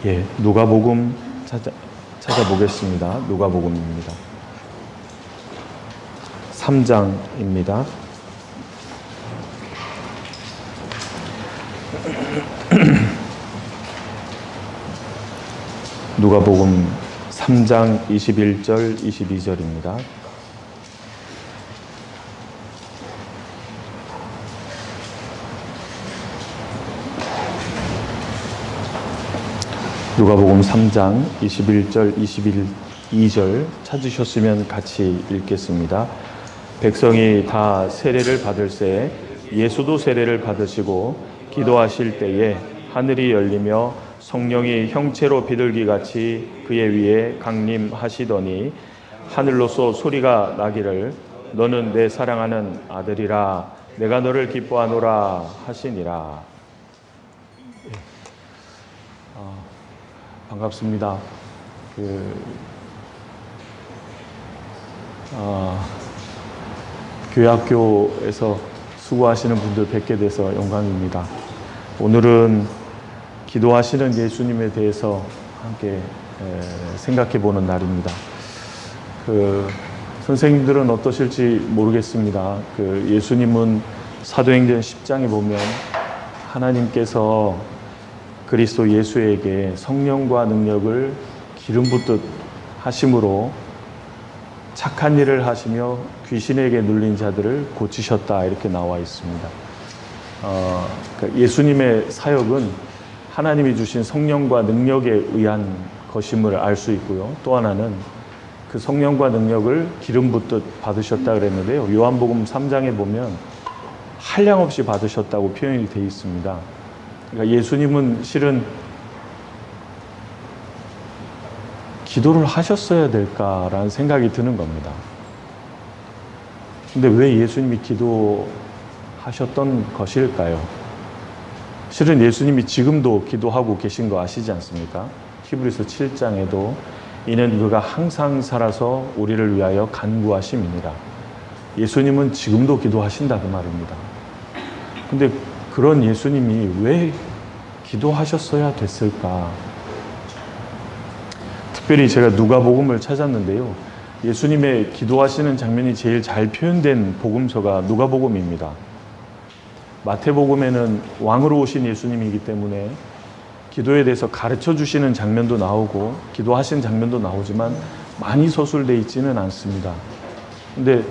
예, 누가복음 찾아보겠습니다. 누가복음입니다. 3장입니다. 누가복음 3장 21절 22절입니다. 누가복음 3장 21절 22절 찾으셨으면 같이 읽겠습니다. 백성이 다 세례를 받을새 예수도 세례를 받으시고 기도하실 때에 하늘이 열리며 성령이 형체로 비둘기같이 그의 위에 강림하시더니 하늘로서 소리가 나기를 너는 내 사랑하는 아들이라 내가 너를 기뻐하노라 하시니라. 반갑습니다. 교회학교에서 수고하시는 분들 뵙게 돼서 영광입니다. 오늘은 기도하시는 예수님에 대해서 함께 생각해 보는 날입니다. 선생님들은 어떠실지 모르겠습니다. 예수님은 사도행전 10장에 보면 하나님께서 그리스도 예수에게 성령과 능력을 기름 붓듯 하심으로 착한 일을 하시며 귀신에게 눌린 자들을 고치셨다 이렇게 나와 있습니다. 예수님의 사역은 하나님이 주신 성령과 능력에 의한 것임을 알 수 있고요. 또 하나는 그 성령과 능력을 기름 붓듯 받으셨다 그랬는데요. 요한복음 3장에 보면 한량없이 받으셨다고 표현이 되어 있습니다. 그러니까 예수님은 실은 기도를 하셨어야 될까라는 생각이 드는 겁니다. 근데 왜 예수님이 기도하셨던 것일까요? 실은 예수님이 지금도 기도하고 계신 거 아시지 않습니까? 히브리서 7장에도 이는 그가 항상 살아서 우리를 위하여 간구하심이니라. 예수님은 지금도 기도하신다 그 말입니다. 근데 그런 예수님이 왜 기도하셨어야 됐을까? 특별히 제가 누가복음을 찾았는데요. 예수님의 기도하시는 장면이 제일 잘 표현된 복음서가 누가복음입니다. 마태복음에는 왕으로 오신 예수님이기 때문에 기도에 대해서 가르쳐 주시는 장면도 나오고 기도하시는 장면도 나오지만 많이 서술되어 있지는 않습니다. 근데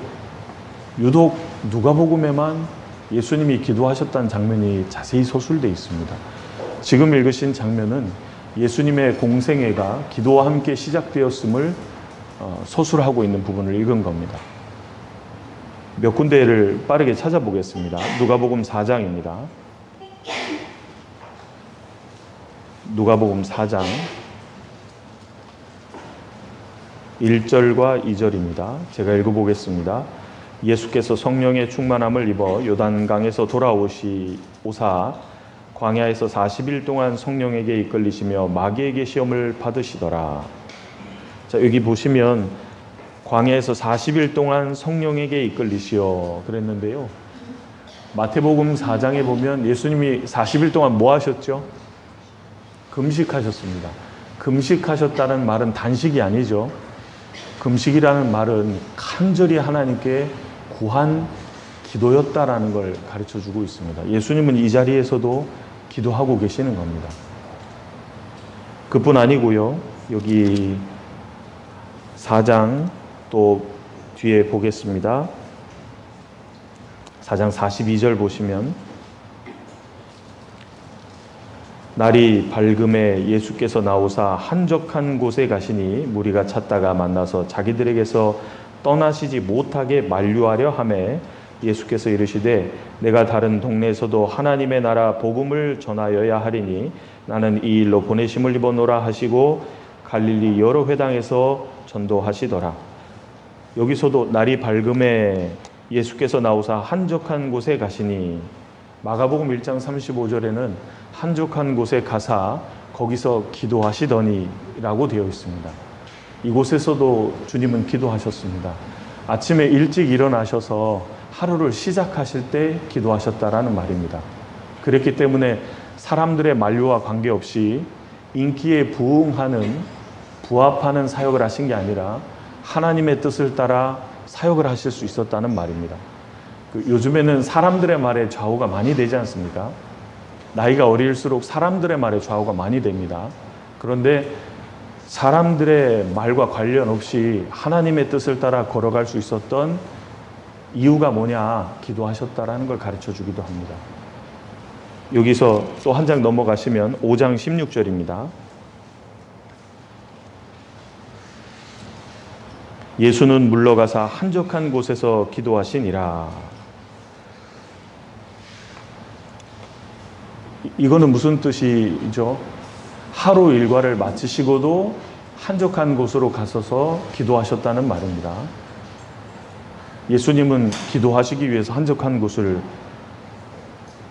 유독 누가복음에만 예수님이 기도하셨다는 장면이 자세히 서술되어 있습니다. 지금 읽으신 장면은 예수님의 공생애가 기도와 함께 시작되었음을 서술하고 있는 부분을 읽은 겁니다. 몇 군데를 빠르게 찾아보겠습니다. 누가복음 4장입니다. 누가복음 4장 1절과 2절입니다. 제가 읽어보겠습니다. 예수께서 성령의 충만함을 입어 요단강에서 오사 광야에서 40일 동안 성령에게 이끌리시며 마귀에게 시험을 받으시더라. 자, 여기 보시면 광야에서 40일 동안 성령에게 이끌리시어 그랬는데요. 마태복음 4장에 보면 예수님이 40일 동안 뭐 하셨죠? 금식하셨습니다. 금식하셨다는 말은 단식이 아니죠. 금식이라는 말은 간절히 하나님께 구한 기도였다라는 걸 가르쳐주고 있습니다. 예수님은 이 자리에서도 기도하고 계시는 겁니다. 그뿐 아니고요. 여기 4장 또 뒤에 보겠습니다. 4장 42절 보시면 날이 밝음에 예수께서 나오사 한적한 곳에 가시니 무리가 찾다가 만나서 자기들에게서 떠나시지 못하게 만류하려 하매 예수께서 이르시되 내가 다른 동네에서도 하나님의 나라 복음을 전하여야 하리니 나는 이 일로 보내심을 입었노라 하시고 갈릴리 여러 회당에서 전도하시더라. 여기서도 날이 밝음에 예수께서 나오사 한적한 곳에 가시니 마가복음 1장 35절에는 한적한 곳에 가사 거기서 기도하시더니 라고 되어 있습니다. 이곳에서도 주님은 기도하셨습니다. 아침에 일찍 일어나셔서 하루를 시작하실 때 기도하셨다라는 말입니다. 그랬기 때문에 사람들의 만류와 관계없이 인기에 부합하는 사역을 하신 게 아니라 하나님의 뜻을 따라 사역을 하실 수 있었다는 말입니다. 요즘에는 사람들의 말에 좌우가 많이 되지 않습니까? 나이가 어릴수록 사람들의 말에 좌우가 많이 됩니다. 그런데 사람들의 말과 관련 없이 하나님의 뜻을 따라 걸어갈 수 있었던 이유가 뭐냐? 기도하셨다라는 걸 가르쳐 주기도 합니다. 여기서 또 한 장 넘어가시면 5장 16절입니다. 예수는 물러가사 한적한 곳에서 기도하시니라. 이거는 무슨 뜻이죠? 하루 일과를 마치시고도 한적한 곳으로 가셔서 기도하셨다는 말입니다. 예수님은 기도하시기 위해서 한적한 곳을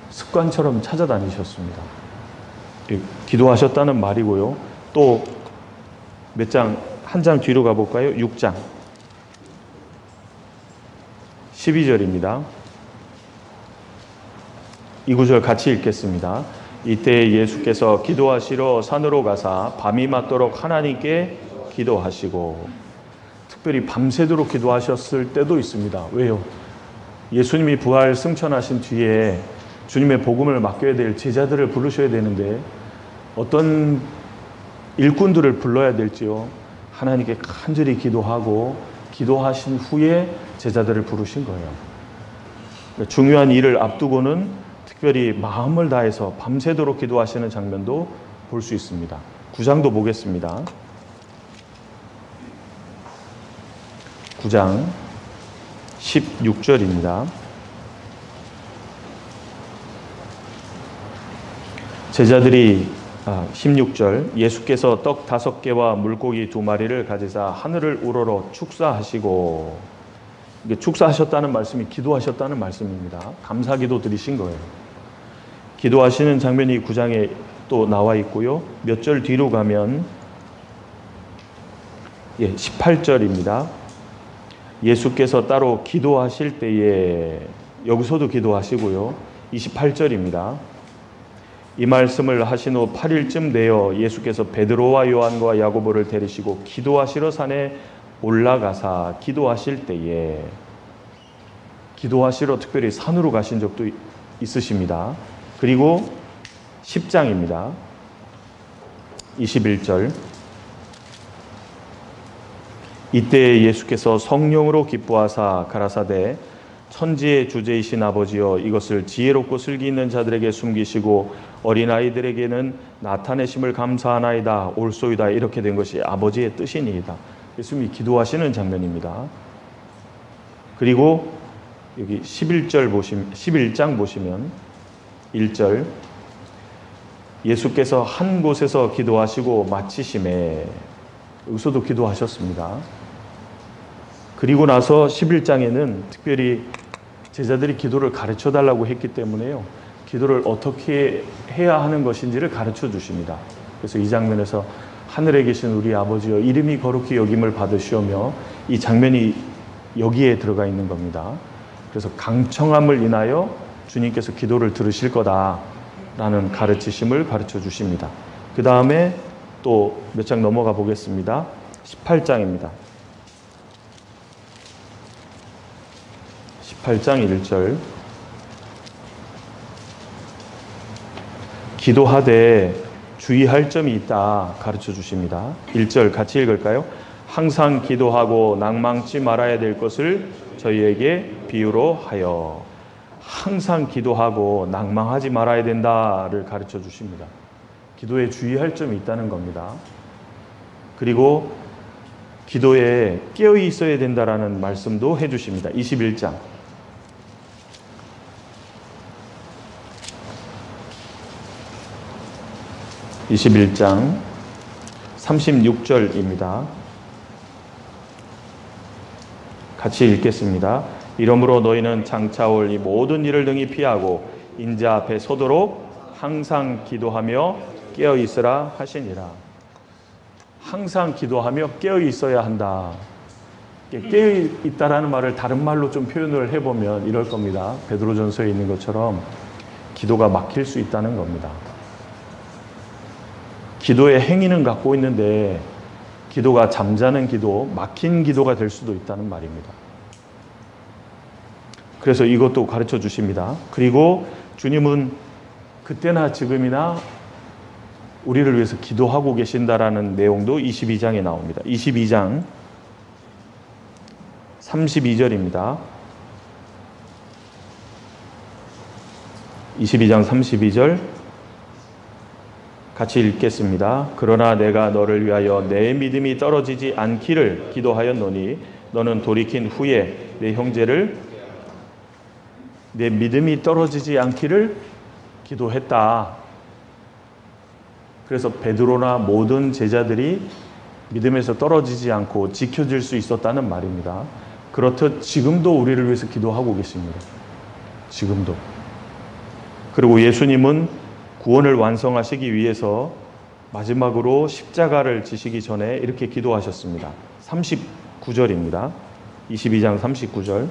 습관처럼 찾아다니셨습니다. 기도하셨다는 말이고요. 또 몇 장, 한 장 뒤로 가볼까요? 6장 12절입니다. 이 구절 같이 읽겠습니다. 이때 예수께서 기도하시러 산으로 가사 밤이 맞도록 하나님께 기도하시고, 특별히 밤새도록 기도하셨을 때도 있습니다. 왜요? 예수님이 부활 승천하신 뒤에 주님의 복음을 맡겨야 될 제자들을 부르셔야 되는데 어떤 일꾼들을 불러야 될지요. 하나님께 간절히 기도하고 기도하신 후에 제자들을 부르신 거예요. 중요한 일을 앞두고는 특별히 마음을 다해서 밤새도록 기도하시는 장면도 볼 수 있습니다. 9장도 보겠습니다. 9장 16절입니다. 제자들이 16절 예수께서 떡 5개와 물고기 2마리를 가지사 하늘을 우러러 축사하시고, 이게 축사하셨다는 말씀이 기도하셨다는 말씀입니다. 감사기도 드리신 거예요. 기도하시는 장면이 9장에 또 나와 있고요. 몇 절 뒤로 가면 18절입니다. 예수께서 따로 기도하실 때에, 여기서도 기도하시고요. 28절입니다. 이 말씀을 하신 후 8일쯤 되어 예수께서 베드로와 요한과 야고보를 데리시고 기도하시러 산에 올라가사 기도하실 때에, 기도하시러 특별히 산으로 가신 적도 있으십니다. 그리고 10장입니다. 21절 이때 예수께서 성령으로 기뻐하사 가라사대 천지의 주제이신 아버지여, 이것을 지혜롭고 슬기 있는 자들에게 숨기시고 어린아이들에게는 나타내심을 감사하나이다. 옳소이다. 이렇게 된 것이 아버지의 뜻이니이다. 예수님이 기도하시는 장면입니다. 그리고 여기 11장 보시면 1절 예수께서 한 곳에서 기도하시고 마치심에, 여기서도 기도하셨습니다. 그리고 나서 11장에는 특별히 제자들이 기도를 가르쳐 달라고 했기 때문에요, 기도를 어떻게 해야 하는 것인지를 가르쳐 주십니다. 그래서 이 장면에서 하늘에 계신 우리 아버지여 이름이 거룩히 여김을 받으시오며, 이 장면이 여기에 들어가 있는 겁니다. 그래서 강청함을 인하여 주님께서 기도를 들으실 거다라는 가르치심을 가르쳐 주십니다. 그 다음에 또 몇 장 넘어가 보겠습니다. 18장입니다. 18장 1절 기도하되 주의할 점이 있다 가르쳐 주십니다. 1절 같이 읽을까요? 항상 기도하고 낭망치 말아야 될 것을 저희에게 비유로 하여. 항상 기도하고 낭망하지 말아야 된다를 가르쳐 주십니다. 기도에 주의할 점이 있다는 겁니다. 그리고 기도에 깨어 있어야 된다라는 말씀도 해주십니다. 21장 36절입니다. 같이 읽겠습니다. 이러므로 너희는 장차 올 이 모든 일을 등이 피하고 인자 앞에 서도록 항상 기도하며 깨어 있으라 하시니라. 항상 기도하며 깨어 있어야 한다. 깨어 있다라는 말을 다른 말로 좀 표현을 해보면 이럴 겁니다. 베드로전서에 있는 것처럼 기도가 막힐 수 있다는 겁니다. 기도의 행위는 갖고 있는데 기도가 잠자는 기도, 막힌 기도가 될 수도 있다는 말입니다. 그래서 이것도 가르쳐 주십니다. 그리고 주님은 그때나 지금이나 우리를 위해서 기도하고 계신다라는 내용도 22장에 나옵니다. 22장 32절입니다. 22장 32절 같이 읽겠습니다. 그러나 내가 너를 위하여 내 믿음이 떨어지지 않기를 기도하였노니 너는 돌이킨 후에 내 형제를 내 믿음이 떨어지지 않기를 기도했다. 그래서 베드로나 모든 제자들이 믿음에서 떨어지지 않고 지켜질 수 있었다는 말입니다. 그렇듯 지금도 우리를 위해서 기도하고 계십니다. 지금도. 그리고 예수님은 구원을 완성하시기 위해서 마지막으로 십자가를 지시기 전에 이렇게 기도하셨습니다. 39절입니다. 22장 39절.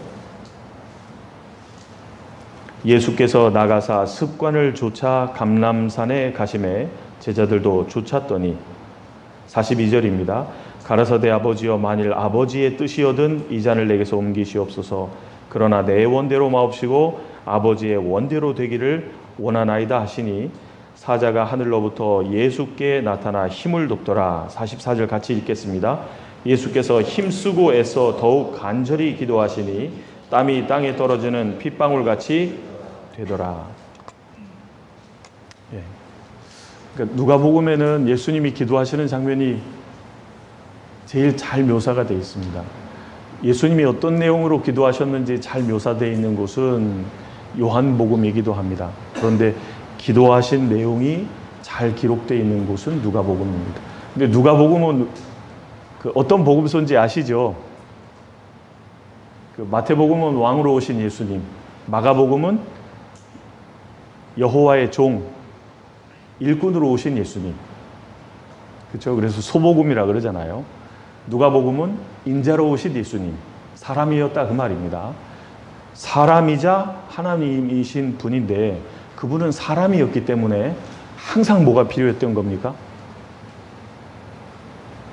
예수께서 나가사 습관을 좇아 감람산에 가심에 제자들도 쫓았더니 42절입니다. 가라사대 아버지여 만일 아버지의 뜻이거든 이 잔을 내게서 옮기시옵소서. 그러나 내 원대로 마옵시고 아버지의 원대로 되기를 원하나이다 하시니 사자가 하늘로부터 예수께 나타나 힘을 돕더라. 44절 같이 읽겠습니다. 예수께서 힘쓰고 애써 더욱 간절히 기도하시니 땀이 땅에 떨어지는 핏방울같이 되더라. 예. 그러니까 누가복음에는 예수님이 기도하시는 장면이 제일 잘 묘사가 되어 있습니다. 예수님이 어떤 내용으로 기도하셨는지 잘 묘사되어 있는 곳은 요한복음이기도 합니다. 그런데 기도하신 내용이 잘 기록되어 있는 곳은 누가복음입니다. 근데 누가복음은 어떤 복음서인지 아시죠? 마태복음은 왕으로 오신 예수님, 마가복음은 여호와의 종, 일꾼으로 오신 예수님. 그렇죠? 그래서 소복음이라 그러잖아요. 누가복음은 인자로 오신 예수님, 사람이었다 그 말입니다. 사람이자 하나님이신 분인데 그분은 사람이었기 때문에 항상 뭐가 필요했던 겁니까?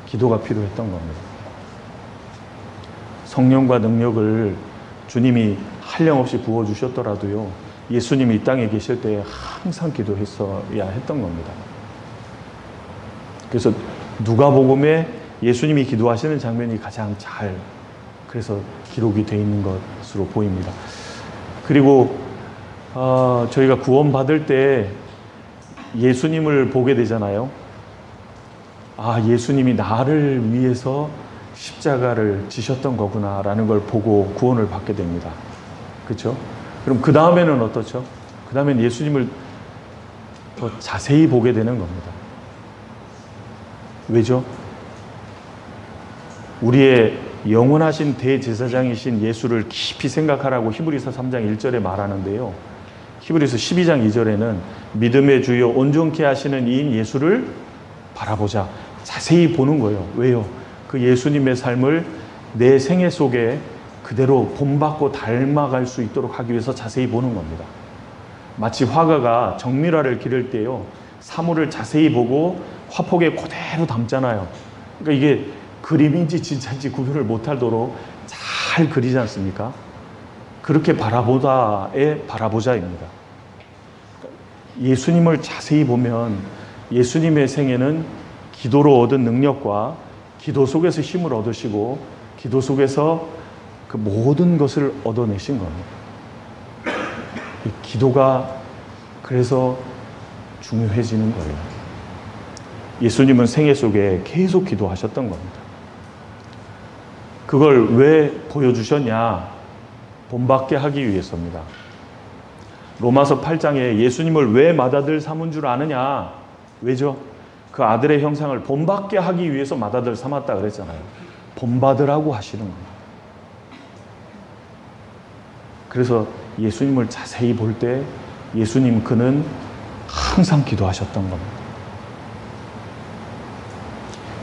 기도가 필요했던 겁니다. 성령과 능력을 주님이 한량없이 부어주셨더라도요, 예수님이 이 땅에 계실 때 항상 기도했어야 했던 겁니다. 그래서 누가복음에 예수님이 기도하시는 장면이 가장 잘 그래서 기록이 되어 있는 것으로 보입니다. 그리고 저희가 구원받을 때 예수님을 보게 되잖아요. 아, 예수님이 나를 위해서 십자가를 지셨던 거구나라는 걸 보고 구원을 받게 됩니다. 그렇죠? 그럼 그 다음에는 어떻죠? 그 다음엔 예수님을 더 자세히 보게 되는 겁니다. 왜죠? 우리의 영원하신 대제사장이신 예수를 깊이 생각하라고 히브리서 3장 1절에 말하는데요. 히브리서 12장 2절에는 믿음의 주요 온전케 하시는 이인 예수를 바라보자. 자세히 보는 거예요. 왜요? 그 예수님의 삶을 내 생애 속에 그대로 본받고 닮아갈 수 있도록 하기 위해서 자세히 보는 겁니다. 마치 화가가 정밀화를 기를 때요, 사물을 자세히 보고 화폭에 그대로 담잖아요. 그러니까 이게 그림인지 진짜인지 구별을 못하도록 잘 그리지 않습니까? 그렇게 바라보다의 바라보자입니다. 예수님을 자세히 보면 예수님의 생애는 기도로 얻은 능력과 기도 속에서 힘을 얻으시고 기도 속에서 그 모든 것을 얻어내신 겁니다. 이 기도가 그래서 중요해지는 거예요. 예수님은 생애 속에 계속 기도하셨던 겁니다. 그걸 왜 보여주셨냐? 본받게 하기 위해서입니다. 로마서 8장에 예수님을 왜 맏아들 삼은 줄 아느냐? 왜죠? 그 아들의 형상을 본받게 하기 위해서 맏아들 삼았다 그랬잖아요. 본받으라고 하시는 거예요. 그래서 예수님을 자세히 볼 때 예수님 그는 항상 기도하셨던 겁니다.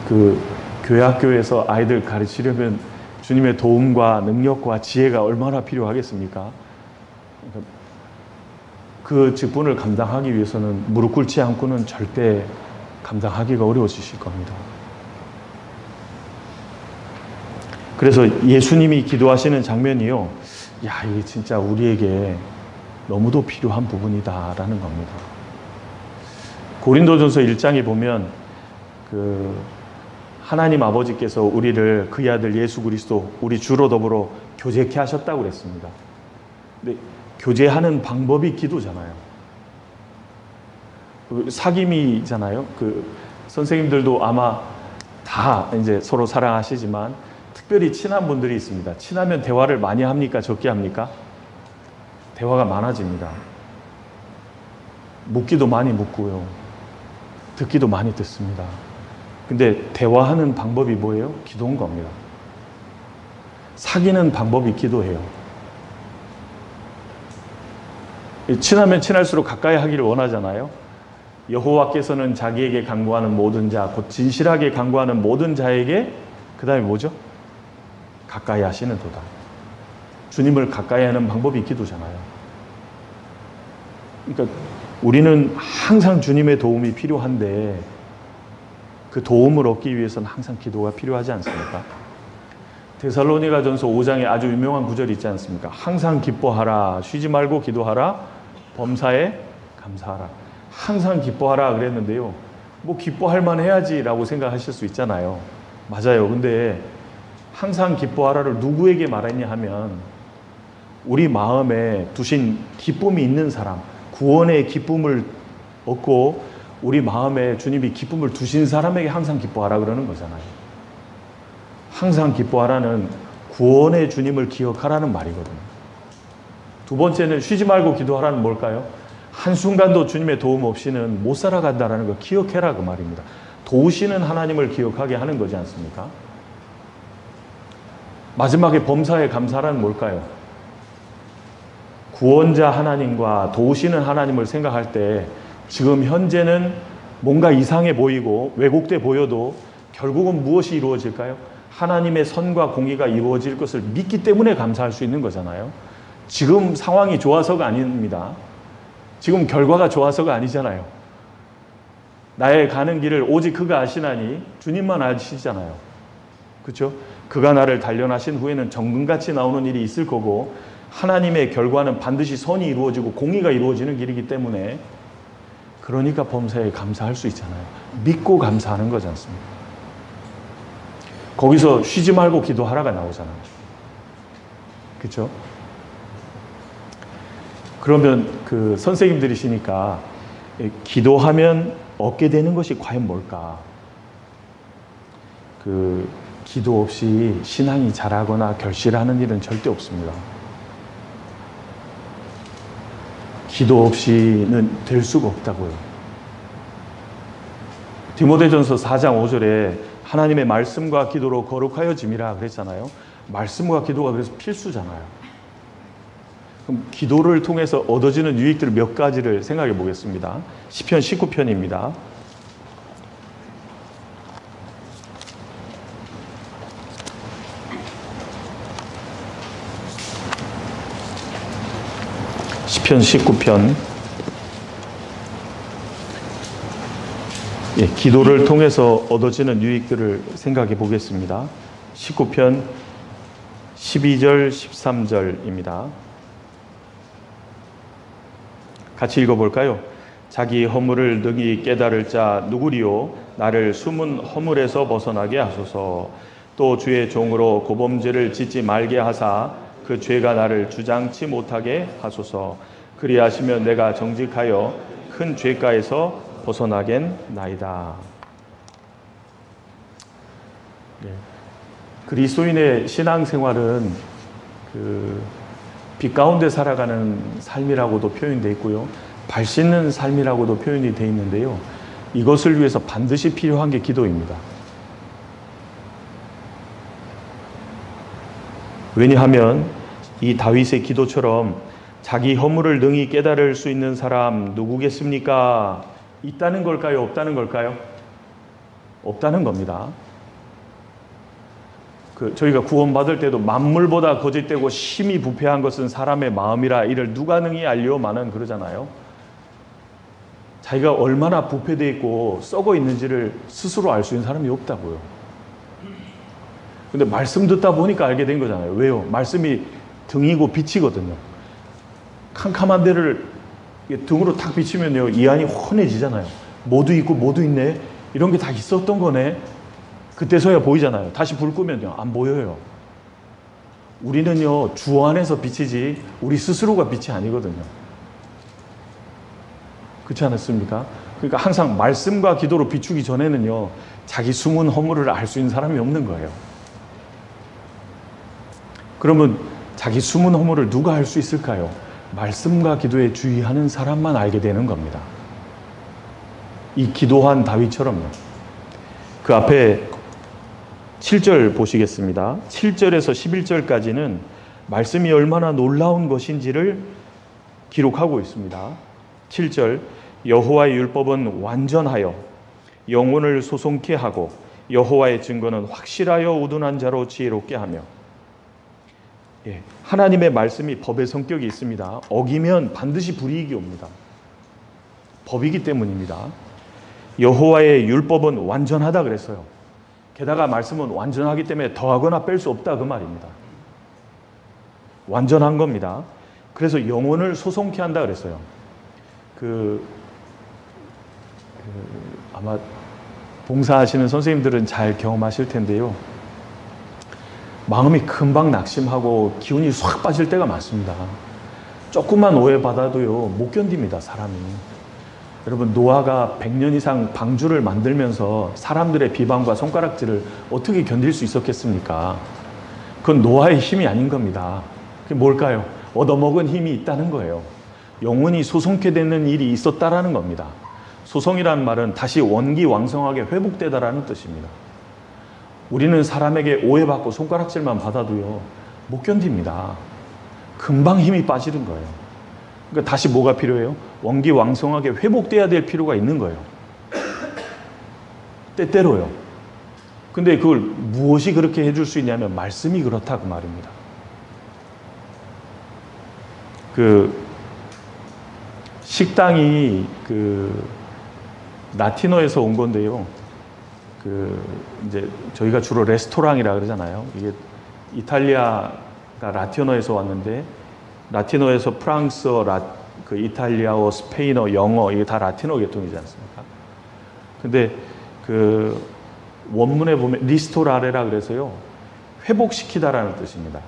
그 교회학교에서 아이들 가르치려면 주님의 도움과 능력과 지혜가 얼마나 필요하겠습니까? 그 직분을 감당하기 위해서는 무릎 꿇지 않고는 절대 감당하기가 어려워지실 겁니다. 그래서 예수님이 기도하시는 장면이요, 야, 이게 진짜 우리에게 너무도 필요한 부분이다라는 겁니다. 고린도전서 1장에 보면 하나님 아버지께서 우리를 그의 아들 예수 그리스도 우리 주로 더불어 교제케 하셨다고 그랬습니다. 근데 교제하는 방법이 기도잖아요. 사귐이잖아요. 선생님들도 아마 다 이제 서로 사랑하시지만 특별히 친한 분들이 있습니다. 친하면 대화를 많이 합니까? 적게 합니까? 대화가 많아집니다. 묻기도 많이 묻고요. 듣기도 많이 듣습니다. 근데 대화하는 방법이 뭐예요? 기도인 겁니다. 사귀는 방법이 기도예요. 친하면 친할수록 가까이 하기를 원하잖아요. 여호와께서는 자기에게 간구하는 모든 자, 곧 진실하게 간구하는 모든 자에게 그 다음에 뭐죠? 가까이 하시는 도다. 주님을 가까이 하는 방법이 기도잖아요. 그러니까 우리는 항상 주님의 도움이 필요한데 그 도움을 얻기 위해서는 항상 기도가 필요하지 않습니까? 데살로니가전서 5장에 아주 유명한 구절이 있지 않습니까? 항상 기뻐하라, 쉬지 말고 기도하라, 범사에 감사하라. 항상 기뻐하라 그랬는데요. 뭐 기뻐할 만 해야지라고 생각하실 수 있잖아요. 맞아요. 근데 항상 기뻐하라를 누구에게 말했냐 하면 우리 마음에 두신 기쁨이 있는 사람, 구원의 기쁨을 얻고 우리 마음에 주님이 기쁨을 두신 사람에게 항상 기뻐하라 그러는 거잖아요. 항상 기뻐하라는 구원의 주님을 기억하라는 말이거든요. 두 번째는 쉬지 말고 기도하라는 뭘까요? 한순간도 주님의 도움 없이는 못 살아간다는 거 기억해라 그 말입니다. 도우시는 하나님을 기억하게 하는 거지 않습니까? 마지막에 범사에 감사라는 뭘까요? 구원자 하나님과 도우시는 하나님을 생각할 때 지금 현재는 뭔가 이상해 보이고 왜곡돼 보여도 결국은 무엇이 이루어질까요? 하나님의 선과 공의가 이루어질 것을 믿기 때문에 감사할 수 있는 거잖아요. 지금 상황이 좋아서가 아닙니다. 지금 결과가 좋아서가 아니잖아요. 나의 가는 길을 오직 그가 아시나니 주님만 아시잖아요. 그렇죠? 그가 나를 단련하신 후에는 정금같이 나오는 일이 있을 거고 하나님의 결과는 반드시 선이 이루어지고 공의가 이루어지는 길이기 때문에 그러니까 범사에 감사할 수 있잖아요. 믿고 감사하는 거지 않습니까? 거기서 쉬지 말고 기도하라가 나오잖아요. 그렇죠? 그러면 선생님들이시니까 기도하면 얻게 되는 것이 과연 뭘까? 기도 없이 신앙이 자라거나 결실하는 일은 절대 없습니다. 기도 없이는 될 수가 없다고요. 디모데전서 4장 5절에 하나님의 말씀과 기도로 거룩하여짐이라 그랬잖아요. 말씀과 기도가 그래서 필수잖아요. 그럼 기도를 통해서 얻어지는 유익들 몇 가지를 생각해 보겠습니다. 시편 19편입니다. 시편 19편. 기도를 통해서 얻어지는 유익들을 생각해 보겠습니다. 19편 12절 13절입니다. 같이 읽어볼까요? 자기 허물을 능히 깨달을 자 누구리요? 나를 숨은 허물에서 벗어나게 하소서. 또 주의 종으로 고범죄를 짓지 말게 하사 그 죄가 나를 주장치 못하게 하소서. 그리하시면 내가 정직하여 큰 죄가에서 벗어나겠나이다. 그리스도인의 신앙생활은 빛 가운데 살아가는 삶이라고도 표현되어 있고요. 발 씻는 삶이라고도 표현이 되어 있는데요. 이것을 위해서 반드시 필요한 게 기도입니다. 왜냐하면 이 다윗의 기도처럼 자기 허물을 능히 깨달을 수 있는 사람 누구겠습니까? 있다는 걸까요? 없다는 걸까요? 없다는 겁니다. 저희가 구원받을 때도 만물보다 거짓되고 심히 부패한 것은 사람의 마음이라 이를 누가 능히 알리오마는 그러잖아요. 자기가 얼마나 부패되어 있고 썩어 있는지를 스스로 알 수 있는 사람이 없다고요. 근데 말씀 듣다 보니까 알게 된 거잖아요. 왜요? 말씀이 등이고 빛이거든요. 캄캄한 데를 등으로 탁 비치면요, 이 안이 환해지잖아요. 뭐도 있고 뭐도 있네, 이런 게 다 있었던 거네. 그때서야 보이잖아요. 다시 불 끄면요, 안 보여요. 우리는요, 주 안에서 빛이지 우리 스스로가 빛이 아니거든요. 그렇지 않습니까? 그러니까 항상 말씀과 기도로 비추기 전에는요, 자기 숨은 허물을 알 수 있는 사람이 없는 거예요. 그러면 자기 숨은 허물을 누가 알 수 있을까요? 말씀과 기도에 주의하는 사람만 알게 되는 겁니다. 이 기도한 다윗처럼요. 그 앞에 7절 보시겠습니다. 7절에서 11절까지는 말씀이 얼마나 놀라운 것인지를 기록하고 있습니다. 7절, 여호와의 율법은 완전하여 영혼을 소송케 하고 여호와의 증거는 확실하여 우둔한 자로 지혜롭게 하며. 하나님의 말씀이 법의 성격이 있습니다. 어기면 반드시 불이익이 옵니다. 법이기 때문입니다. 여호와의 율법은 완전하다 그랬어요. 게다가 말씀은 완전하기 때문에 더하거나 뺄 수 없다 그 말입니다. 완전한 겁니다. 그래서 영혼을 소송케 한다 그랬어요. 아마 봉사하시는 선생님들은 잘 경험하실 텐데요. 마음이 금방 낙심하고 기운이 확 빠질 때가 많습니다. 조금만 오해받아도요, 못 견딥니다, 사람이. 여러분, 노아가 100년 이상 방주를 만들면서 사람들의 비방과 손가락질을 어떻게 견딜 수 있었겠습니까? 그건 노아의 힘이 아닌 겁니다. 그게 뭘까요? 얻어먹은 힘이 있다는 거예요. 영혼이 소송케 되는 일이 있었다라는 겁니다. 소송이라는 말은 다시 원기왕성하게 회복되다라는 뜻입니다. 우리는 사람에게 오해받고 손가락질만 받아도요, 못 견딥니다. 금방 힘이 빠지는 거예요. 그러니까 다시 뭐가 필요해요? 원기왕성하게 회복돼야 될 필요가 있는 거예요. 때때로요. 근데 그걸 무엇이 그렇게 해줄 수 있냐면 말씀이 그렇다 그 말입니다. 식당이 라틴어에서 온 건데요. 이제 저희가 주로 레스토랑이라 그러잖아요. 이게 이탈리아가 라틴어에서 왔는데, 라틴어에서 프랑스어, 이탈리아어, 스페인어, 영어, 이게 다 라틴어 계통이지 않습니까? 근데 원문에 보면 리스토라레라 그래서요, 회복시키다라는 뜻입니다.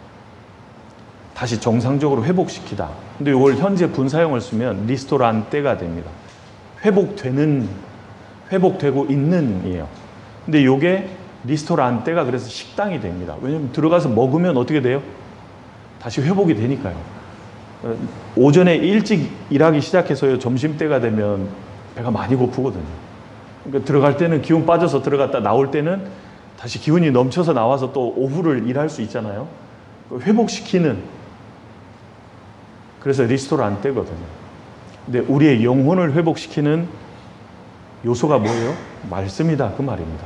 다시 정상적으로 회복시키다. 근데 이걸 현재 분사형을 쓰면 리스토란테가 됩니다. 회복되고 있는이에요. 근데 이게 리스토란테가 그래서 식당이 됩니다. 왜냐하면 들어가서 먹으면 어떻게 돼요? 다시 회복이 되니까요. 오전에 일찍 일하기 시작해서요, 점심때가 되면 배가 많이 고프거든요. 그러니까 들어갈 때는 기운 빠져서 들어갔다 나올 때는 다시 기운이 넘쳐서 나와서 또 오후를 일할 수 있잖아요. 회복시키는, 그래서 리스토란테거든요. 근데 우리의 영혼을 회복시키는 요소가 뭐예요? 말씀이다 그 말입니다.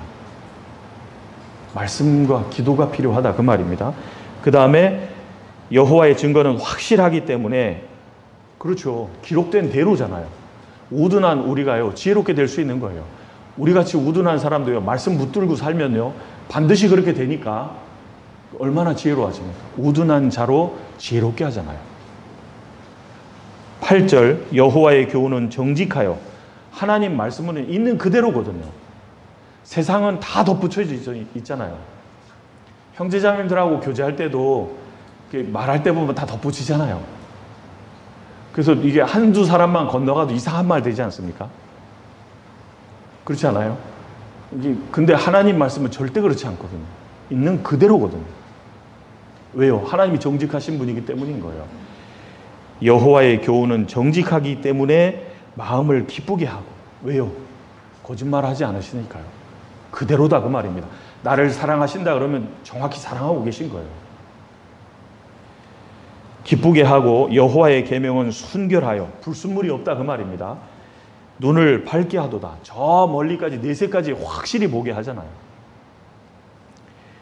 말씀과 기도가 필요하다 그 말입니다. 그 다음에 여호와의 증거는 확실하기 때문에, 그렇죠, 기록된 대로잖아요. 우둔한 우리가요, 지혜롭게 될 수 있는 거예요. 우리같이 우둔한 사람도요, 말씀 붙들고 살면요, 반드시 그렇게 되니까 얼마나 지혜로워집니까? 우둔한 자로 지혜롭게 하잖아요. 8절, 여호와의 교훈은 정직하여. 하나님 말씀은 있는 그대로거든요. 세상은 다 덧붙여져 있잖아요. 형제자매들하고 교제할 때도 말할 때 보면 다 덧붙이잖아요. 그래서 이게 한두 사람만 건너가도 이상한 말 되지 않습니까? 그렇지 않아요? 근데 하나님 말씀은 절대 그렇지 않거든요. 있는 그대로거든요. 왜요? 하나님이 정직하신 분이기 때문인 거예요. 여호와의 교훈은 정직하기 때문에 마음을 기쁘게 하고. 왜요? 거짓말하지 않으시니까요. 그대로다 그 말입니다. 나를 사랑하신다 그러면 정확히 사랑하고 계신 거예요. 기쁘게 하고 여호와의 계명은 순결하여. 불순물이 없다 그 말입니다. 눈을 밝게 하도다. 저 멀리까지 내세까지 확실히 보게 하잖아요.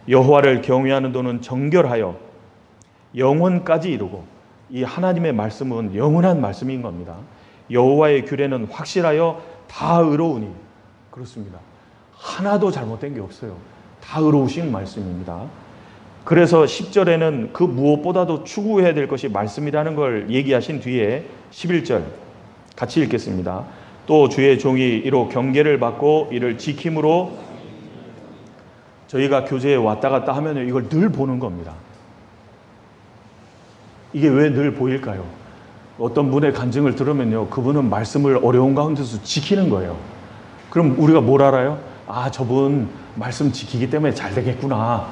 여호와를 경외하는 도는 정결하여 영혼까지 이루고. 이 하나님의 말씀은 영원한 말씀인 겁니다. 여호와의 규례는 확실하여 다 의로우니. 그렇습니다. 하나도 잘못된 게 없어요. 다 의로우신 말씀입니다. 그래서 10절에는 그 무엇보다도 추구해야 될 것이 말씀이라는 걸 얘기하신 뒤에 11절 같이 읽겠습니다. 또 주의 종이 이로 경계를 받고 이를 지킴으로. 저희가 교제에 왔다 갔다 하면 이걸 늘 보는 겁니다. 이게 왜 늘 보일까요? 어떤 분의 간증을 들으면요, 그분은 말씀을 어려운 가운데서 지키는 거예요. 그럼 우리가 뭘 알아요? 아, 저분 말씀 지키기 때문에 잘 되겠구나.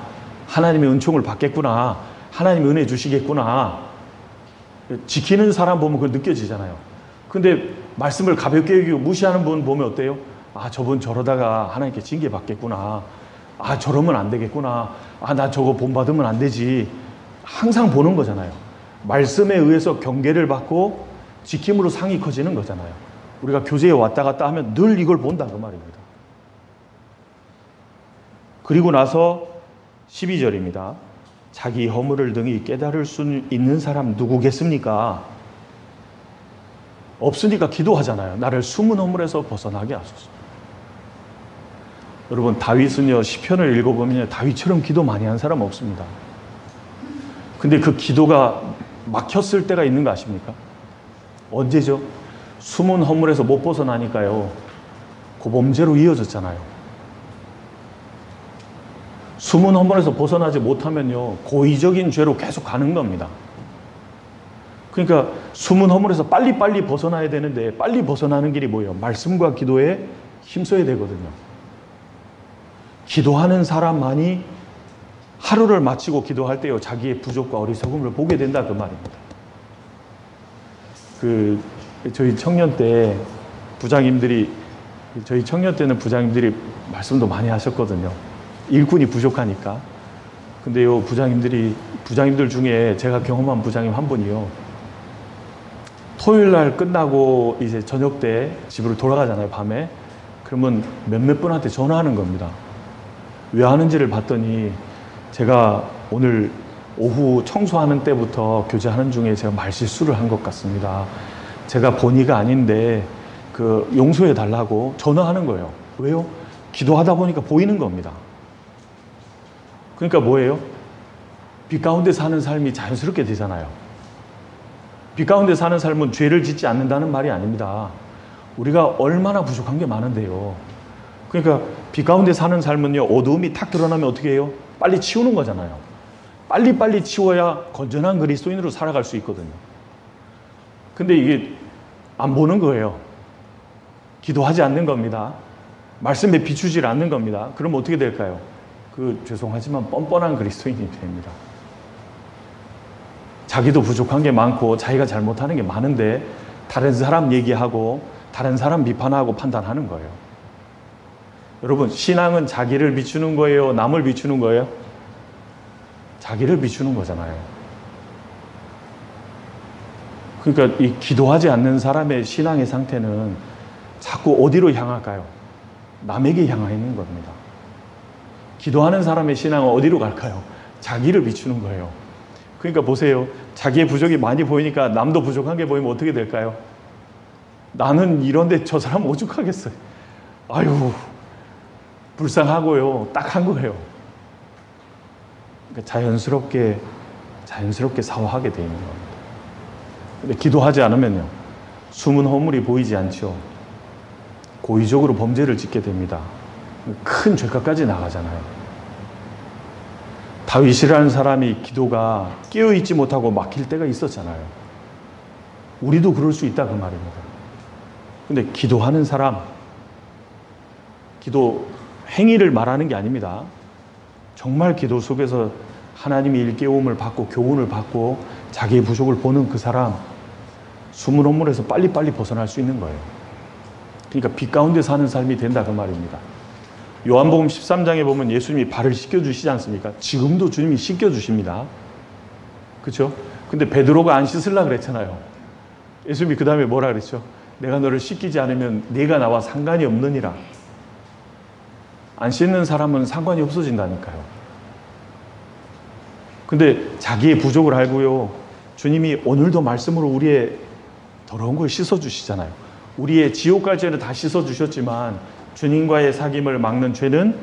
하나님의 은총을 받겠구나. 하나님 은혜 주시겠구나. 지키는 사람 보면 그거 느껴지잖아요. 근데 말씀을 가볍게 여기고 무시하는 분 보면 어때요? 아, 저분 저러다가 하나님께 징계 받겠구나. 아, 저러면 안 되겠구나. 아, 나 저거 본받으면 안 되지. 항상 보는 거잖아요. 말씀에 의해서 경계를 받고 지킴으로 상이 커지는 거잖아요. 우리가 교제에 왔다 갔다 하면 늘 이걸 본다 그 말입니다. 그리고 나서 12절입니다. 자기 허물을 등이 깨달을 수 있는 사람 누구겠습니까? 없으니까 기도하잖아요. 나를 숨은 허물에서 벗어나게 하소서. 여러분, 다윗은요, 시편을 읽어보면 다윗처럼 기도 많이 한 사람 없습니다. 근데 그 기도가 막혔을 때가 있는 거 아십니까? 언제죠? 숨은 허물에서 못 벗어나니까요, 고범죄로 이어졌잖아요. 숨은 허물에서 벗어나지 못하면요, 고의적인 죄로 계속 가는 겁니다. 그러니까 숨은 허물에서 빨리빨리 벗어나야 되는데 빨리 벗어나는 길이 뭐예요? 말씀과 기도에 힘써야 되거든요. 기도하는 사람만이 하루를 마치고 기도할 때요, 자기의 부족과 어리석음을 보게 된다 그 말입니다. 저희 청년 때 저희 청년 때는 부장님들이 말씀도 많이 하셨거든요. 일꾼이 부족하니까. 근데요, 부장님들 중에 제가 경험한 부장님 한 분이요, 토요일 날 끝나고 이제 저녁 때 집으로 돌아가잖아요, 밤에. 그러면 몇몇 분한테 전화하는 겁니다. 왜 하는지를 봤더니, 제가 오늘 오후 청소하는 때부터 교제하는 중에 제가 말실수를 한 것 같습니다. 제가 본의가 아닌데 용서해 달라고 전화하는 거예요. 왜요? 기도하다 보니까 보이는 겁니다. 그러니까 뭐예요? 빛 가운데 사는 삶이 자연스럽게 되잖아요. 빛 가운데 사는 삶은 죄를 짓지 않는다는 말이 아닙니다. 우리가 얼마나 부족한 게 많은데요. 그러니까 빛 가운데 사는 삶은요, 어두움이 탁 드러나면 어떻게 해요? 빨리 치우는 거잖아요. 빨리빨리 치워야 건전한 그리스도인으로 살아갈 수 있거든요. 근데 이게 안 보는 거예요. 기도하지 않는 겁니다. 말씀에 비추질 않는 겁니다. 그럼 어떻게 될까요? 죄송하지만 뻔뻔한 그리스도인이 됩니다. 자기도 부족한 게 많고 자기가 잘못하는 게 많은데 다른 사람 얘기하고 다른 사람 비판하고 판단하는 거예요. 여러분, 신앙은 자기를 비추는 거예요? 남을 비추는 거예요? 자기를 비추는 거잖아요. 그러니까 이 기도하지 않는 사람의 신앙의 상태는 자꾸 어디로 향할까요? 남에게 향해 있는 겁니다. 기도하는 사람의 신앙은 어디로 갈까요? 자기를 비추는 거예요. 그러니까 보세요. 자기의 부족이 많이 보이니까 남도 부족한 게 보이면 어떻게 될까요? 나는 이런데 저 사람 오죽하겠어요. 아유, 불쌍하고요. 딱 한 거예요. 그러니까 자연스럽게 사화하게 되어 있는 겁니다. 근데 기도하지 않으면요, 숨은 허물이 보이지 않죠. 고의적으로 범죄를 짓게 됩니다. 큰 죄가까지 나가잖아요. 다윗이라는 사람이 기도가 깨어있지 못하고 막힐 때가 있었잖아요. 우리도 그럴 수 있다 그 말입니다. 근데 기도하는 사람, 기도 행위를 말하는 게 아닙니다. 정말 기도 속에서 하나님의 일깨움을 받고 교훈을 받고 자기의 부족을 보는 그 사람, 숨은 허물에서 빨리빨리 벗어날 수 있는 거예요. 그러니까 빛 가운데 사는 삶이 된다 그 말입니다. 요한복음 13장에 보면 예수님이 발을 씻겨주시지 않습니까? 지금도 주님이 씻겨주십니다. 그렇죠? 근데 베드로가 안 씻으려고 그랬잖아요. 예수님이 그 다음에 뭐라 그랬죠? 내가 너를 씻기지 않으면 네가 나와 상관이 없느니라. 안 씻는 사람은 상관이 없어진다니까요. 근데 자기의 부족을 알고요, 주님이 오늘도 말씀으로 우리의 더러운 걸 씻어주시잖아요. 우리의 지옥 갈 죄는 다 씻어주셨지만 주님과의 사귐을 막는 죄는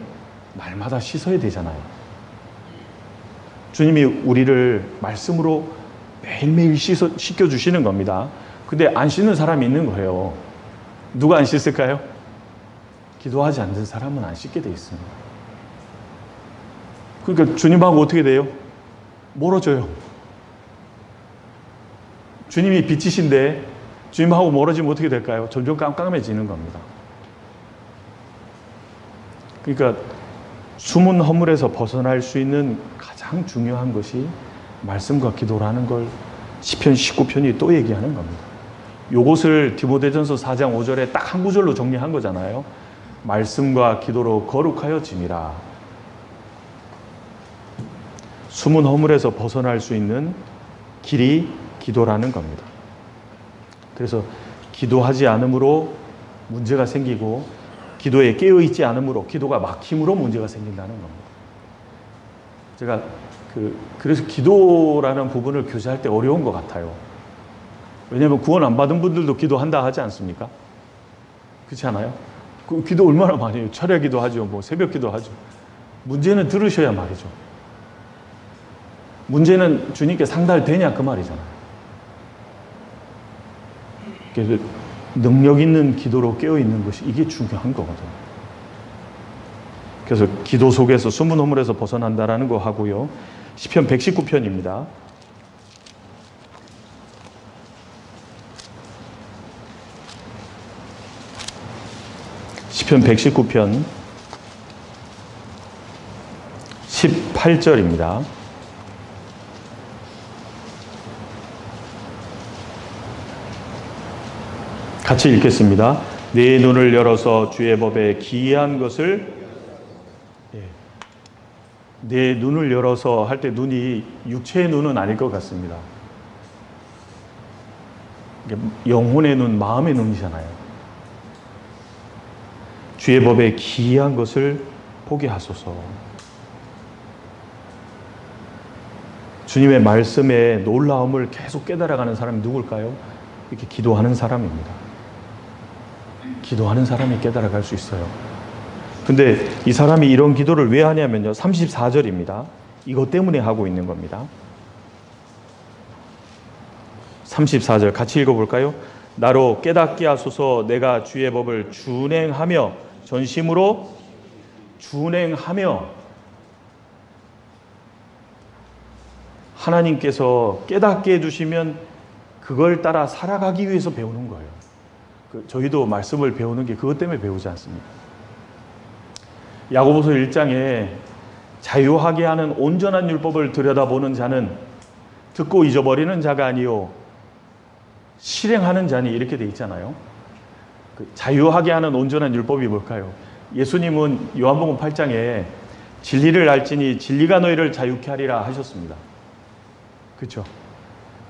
날마다 씻어야 되잖아요. 주님이 우리를 말씀으로 매일매일 씻겨주시는 겁니다. 근데 안 씻는 사람이 있는 거예요. 누가 안 씻을까요? 기도하지 않는 사람은 안 씻게 돼 있습니다. 그러니까 주님하고 어떻게 돼요? 멀어져요. 주님이 빛이신데 주님하고 멀어지면 어떻게 될까요? 점점 깜깜해지는 겁니다. 그러니까 숨은 허물에서 벗어날 수 있는 가장 중요한 것이 말씀과 기도라는 걸 시편 19편이 또 얘기하는 겁니다. 요것을 디모데전서 4장 5절에 딱 한 구절로 정리한 거잖아요. 말씀과 기도로 거룩하여 짐이라. 숨은 허물에서 벗어날 수 있는 길이 기도라는 겁니다. 그래서 기도하지 않음으로 문제가 생기고 기도에 깨어있지 않음으로 기도가 막힘으로 문제가 생긴다는 겁니다. 제가 그래서 기도라는 부분을 교제할 때 어려운 것 같아요. 왜냐하면 구원 안 받은 분들도 기도한다 하지 않습니까? 그렇지 않아요? 그 기도 얼마나 많이 해요. 철야 기도하죠. 뭐 새벽 기도하죠. 문제는 들으셔야 말이죠. 문제는 주님께 상달되냐 그 말이잖아요. 그래서 능력 있는 기도로 깨어있는 것이 이게 중요한 거거든요. 그래서 기도 속에서 숨은 허물에서 벗어난다라는 거 하고요. 시편 119편입니다. 시편 119편 18절입니다. 같이 읽겠습니다. 내 눈을 열어서 주의 법에 기이한 것을, 내 눈을 열어서 할 때 눈이 육체의 눈은 아닐 것 같습니다. 영혼의 눈, 마음의 눈이잖아요. 주의 법에 기이한 것을 보게 하소서. 주님의 말씀의 놀라움을 계속 깨달아가는 사람이 누굴까요? 이렇게 기도하는 사람입니다. 기도하는 사람이 깨달아갈 수 있어요. 근데 이 사람이 이런 기도를 왜 하냐면요. 34절입니다. 이것 때문에 하고 있는 겁니다. 34절 같이 읽어볼까요? 나로 깨닫게 하소서. 내가 주의 법을 준행하며 전심으로 준행하며. 하나님께서 깨닫게 해주시면 그걸 따라 살아가기 위해서 배우는 거예요. 저희도 말씀을 배우는 게 그것 때문에 배우지 않습니까? 야고보서 1장에 자유하게 하는 온전한 율법을 들여다보는 자는 듣고 잊어버리는 자가 아니요 실행하는 자니, 이렇게 돼 있잖아요. 자유하게 하는 온전한 율법이 뭘까요? 예수님은 요한복음 8장에 진리를 알지니 진리가 너희를 자유케 하리라 하셨습니다. 그렇죠?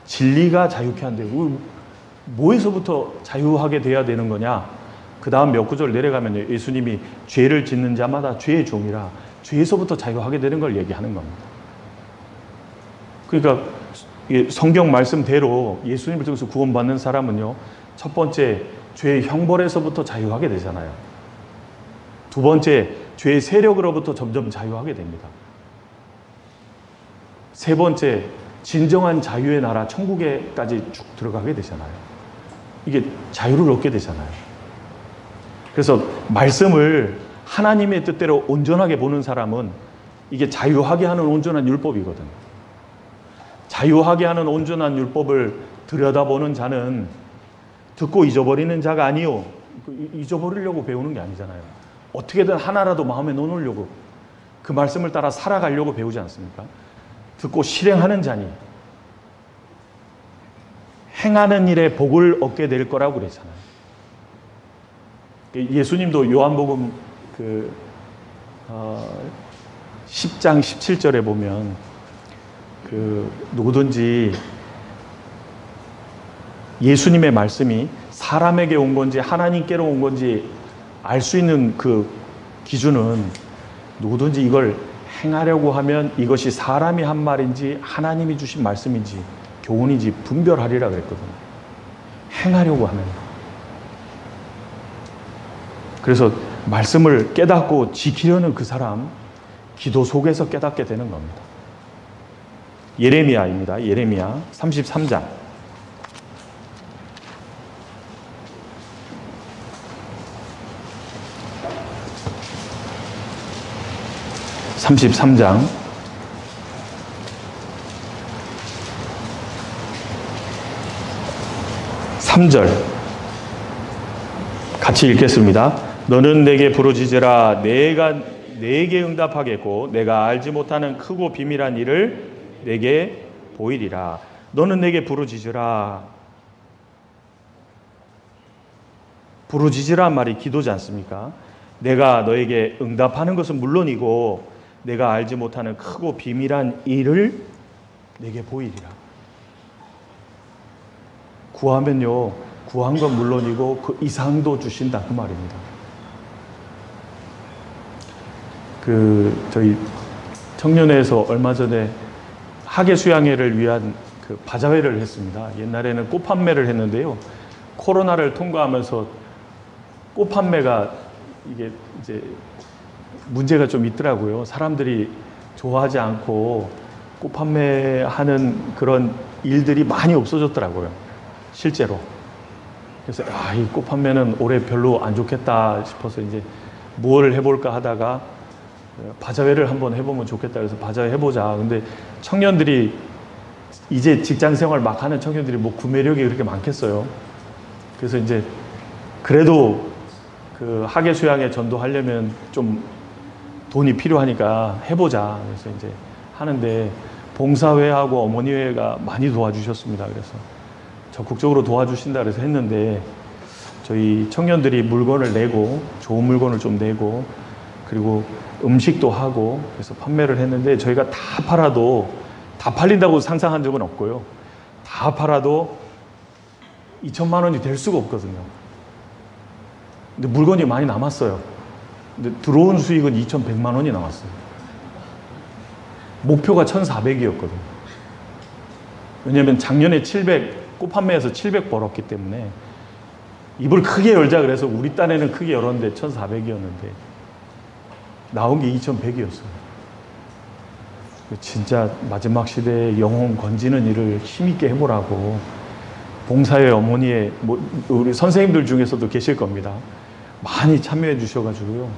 진리가 자유케 한대요. 뭐에서부터 자유하게 돼야 되는 거냐? 그 다음 몇 구절 내려가면 예수님이 죄를 짓는 자마다 죄의 종이라, 죄에서부터 자유하게 되는 걸 얘기하는 겁니다. 그러니까 성경 말씀대로 예수님을 통해서 구원받는 사람은요, 첫 번째 죄의 형벌에서부터 자유하게 되잖아요. 두 번째 죄의 세력으로부터 점점 자유하게 됩니다. 세 번째 진정한 자유의 나라 천국에까지 쭉 들어가게 되잖아요. 이게 자유를 얻게 되잖아요. 그래서 말씀을 하나님의 뜻대로 온전하게 보는 사람은 이게 자유하게 하는 온전한 율법이거든요. 자유하게 하는 온전한 율법을 들여다보는 자는 듣고 잊어버리는 자가 아니요. 잊어버리려고 배우는 게 아니잖아요. 어떻게든 하나라도 마음에 넣어놓으려고, 그 말씀을 따라 살아가려고 배우지 않습니까? 듣고 실행하는 자니 행하는 일에 복을 얻게 될 거라고 그랬잖아요. 예수님도 요한복음 10장 17절에 보면 누구든지 예수님의 말씀이 사람에게 온 건지 하나님께로 온 건지 알 수 있는 그 기준은 누구든지 이걸 행하려고 하면 이것이 사람이 한 말인지 하나님이 주신 말씀인지 교훈인지 분별하리라 그랬거든요. 행하려고 하면. 그래서 말씀을 깨닫고 지키려는 그 사람, 기도 속에서 깨닫게 되는 겁니다. 예레미야입니다. 예레미야 33장. 33장 3절 같이 읽겠습니다. 너는 내게 부르짖으라. 내가 내게 응답하겠고 내가 알지 못하는 크고 비밀한 일을 내게 보이리라. 너는 내게 부르짖으라. 부르짖으란 말이 기도지 않습니까? 내가 너에게 응답하는 것은 물론이고 내가 알지 못하는 크고 비밀한 일을 내게 보이리라. 구하면요, 구한 건 물론이고 그 이상도 주신다 그 말입니다. 저희 청년회에서 얼마 전에 학예 수양회를 위한 바자회를 했습니다. 옛날에는 꽃 판매를 했는데요. 코로나를 통과하면서 꽃 판매가 이게 이제 문제가 좀 있더라고요. 사람들이 좋아하지 않고 꽃 판매하는 그런 일들이 많이 없어졌더라고요. 실제로. 그래서 이 꽃 판매는 올해 별로 안 좋겠다 싶어서 이제 무엇을 해볼까 하다가 바자회를 한번 해보면 좋겠다 그래서 바자회 해보자. 근데 청년들이 이제 직장 생활 막 하는 청년들이 뭐 구매력이 그렇게 많겠어요. 그래서 이제 그래도 학예 수양에 전도하려면 좀 돈이 필요하니까 해보자. 그래서 이제 하는데 봉사회하고 어머니회가 많이 도와주셨습니다. 그래서 적극적으로 도와주신다 그래서 했는데 저희 청년들이 물건을 내고 좋은 물건을 좀 내고 그리고 음식도 하고 그래서 판매를 했는데 저희가 다 팔아도 다 팔린다고 상상한 적은 없고요. 다 팔아도 2천만 원이 될 수가 없거든요. 근데 물건이 많이 남았어요. 근데 들어온 수익은 2,100만 원이 남았어요. 목표가 1,400이었거든요. 왜냐하면 작년에 700, 꽃 판매해서 700 벌었기 때문에 입을 크게 열자 그래서 우리 딴에는 크게 열었는데 1,400이었는데 나온 게 2,100이었어요. 진짜 마지막 시대에 영혼 건지는 일을 힘있게 해보라고 봉사회 어머니의 우리 선생님들 중에서도 계실 겁니다. 많이 참여해 주셔가지고요.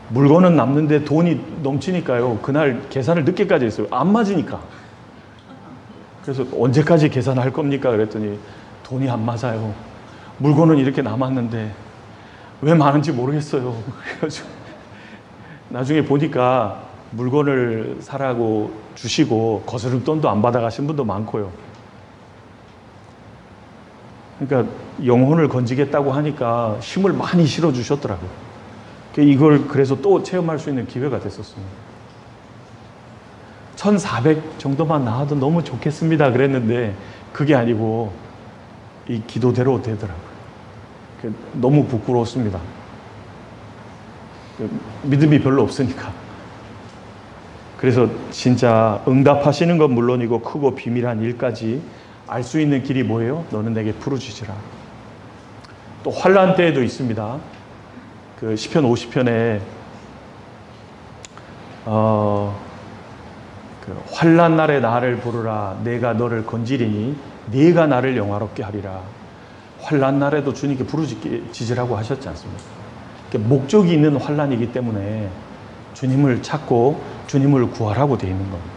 물건은 남는데 돈이 넘치니까요. 그날 계산을 늦게까지 했어요. 안 맞으니까. 그래서 언제까지 계산할 겁니까? 그랬더니 돈이 안 맞아요. 물건은 이렇게 남았는데 왜 많은지 모르겠어요. 그래가지고 나중에 보니까 물건을 사라고 주시고 거스름돈도 안 받아가신 분도 많고요. 그러니까 영혼을 건지겠다고 하니까 힘을 많이 실어주셨더라고요. 이걸 그래서 또 체험할 수 있는 기회가 됐었습니다. 1,400 정도만 나와도 너무 좋겠습니다 그랬는데 그게 아니고 이 기도대로 되더라고요. 너무 부끄러웠습니다. 믿음이 별로 없으니까. 그래서 진짜 응답하시는 건 물론이고 크고 비밀한 일까지 알 수 있는 길이 뭐예요? 너는 내게 부르짖으라. 또 환난 때에도 있습니다. 시편 50편에 환난 날에 나를 부르라. 내가 너를 건지리니 네가 나를 영화롭게 하리라. 환난 날에도 주님께 부르짖으라고 하셨지 않습니까? 목적이 있는 환난이기 때문에 주님을 찾고 주님을 구하라고 되어 있는 겁니다.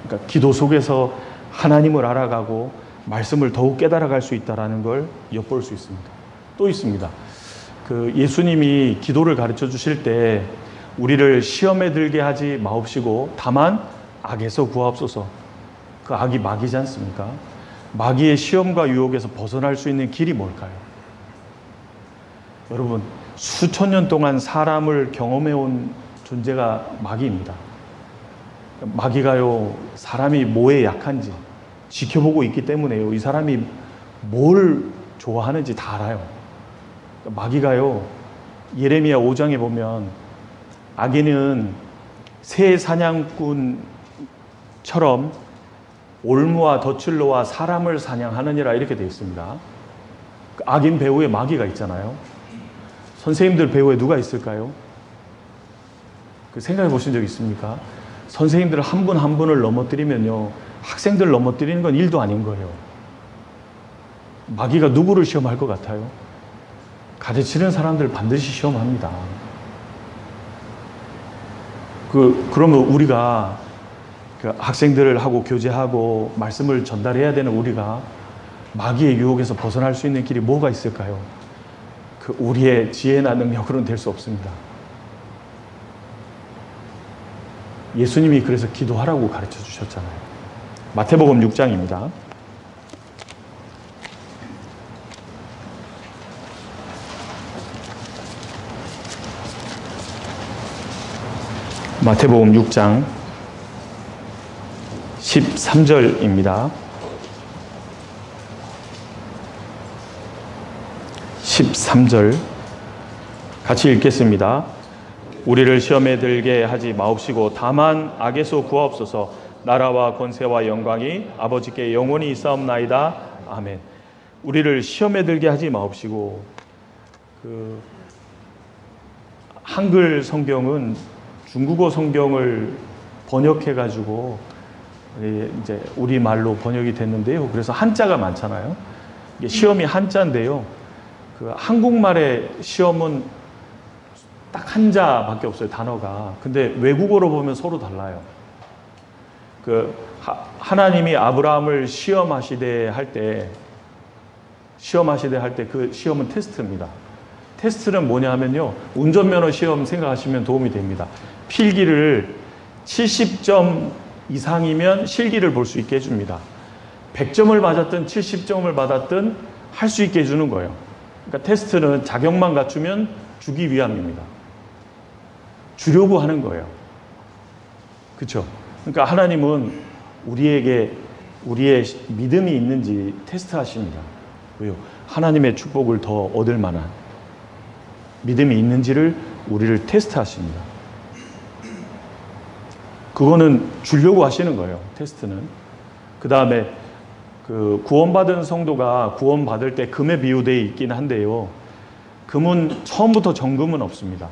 그러니까 기도 속에서 하나님을 알아가고 말씀을 더욱 깨달아갈 수 있다는 걸 엿볼 수 있습니다. 또 있습니다. 예수님이 기도를 가르쳐 주실 때 우리를 시험에 들게 하지 마옵시고 다만 악에서 구하옵소서. 그 악이 마귀지 않습니까? 마귀의 시험과 유혹에서 벗어날 수 있는 길이 뭘까요? 여러분, 수천 년 동안 사람을 경험해온 존재가 마귀입니다. 마귀가요, 사람이 뭐에 약한지 지켜보고 있기 때문에요. 이 사람이 뭘 좋아하는지 다 알아요. 마귀가요, 예레미야 5장에 보면 악인은 새 사냥꾼처럼 올무와 덫을로와 사람을 사냥하느니라 이렇게 되어 있습니다. 악인 배후에 마귀가 있잖아요. 선생님들 배후에 누가 있을까요? 생각해 보신 적 있습니까? 선생님들 한 분 한 분을 넘어뜨리면요, 학생들 넘어뜨리는 건 일도 아닌 거예요. 마귀가 누구를 시험할 것 같아요? 가르치는 사람들 반드시 시험합니다. 그러면 우리가 학생들을 하고 교제하고 말씀을 전달해야 되는 우리가 마귀의 유혹에서 벗어날 수 있는 길이 뭐가 있을까요? 우리의 지혜나 능력으로는 될 수 없습니다. 예수님이 그래서 기도하라고 가르쳐 주셨잖아요. 마태복음 6장입니다. 마태복음 6장 13절입니다. 13절 같이 읽겠습니다. 우리를 시험에 들게 하지 마옵시고 다만 악에서 구하옵소서. 나라와 권세와 영광이 아버지께 영원히 있사옵나이다. 아멘. 우리를 시험에 들게 하지 마옵시고, 한글 성경은 중국어 성경을 번역해 가지고 이제 우리 말로 번역이 됐는데요. 그래서 한자가 많잖아요. 이게 시험이 한자인데요. 한국말의 시험은 딱 한자밖에 없어요, 단어가. 근데 외국어로 보면 서로 달라요. 하나님이 아브라함을 시험하시되 할 때 그 시험은 테스트입니다. 테스트는 뭐냐면요, 운전면허 시험 생각하시면 도움이 됩니다. 필기를 70점 이상이면 실기를 볼 수 있게 해줍니다. 100점을 맞았든 70점을 받았든 할 수 있게 해주는 거예요. 그러니까 테스트는 자격만 갖추면 주기 위함입니다. 주려고 하는 거예요. 그렇죠? 그러니까 하나님은 우리에게 우리의 믿음이 있는지 테스트하십니다. 왜요? 하나님의 축복을 더 얻을 만한 믿음이 있는지를 우리를 테스트하십니다. 그거는 주려고 하시는 거예요, 테스트는. 그 다음에 구원받은 성도가 구원받을 때 금에 비유되어 있긴 한데요, 금은 처음부터 정금은 없습니다.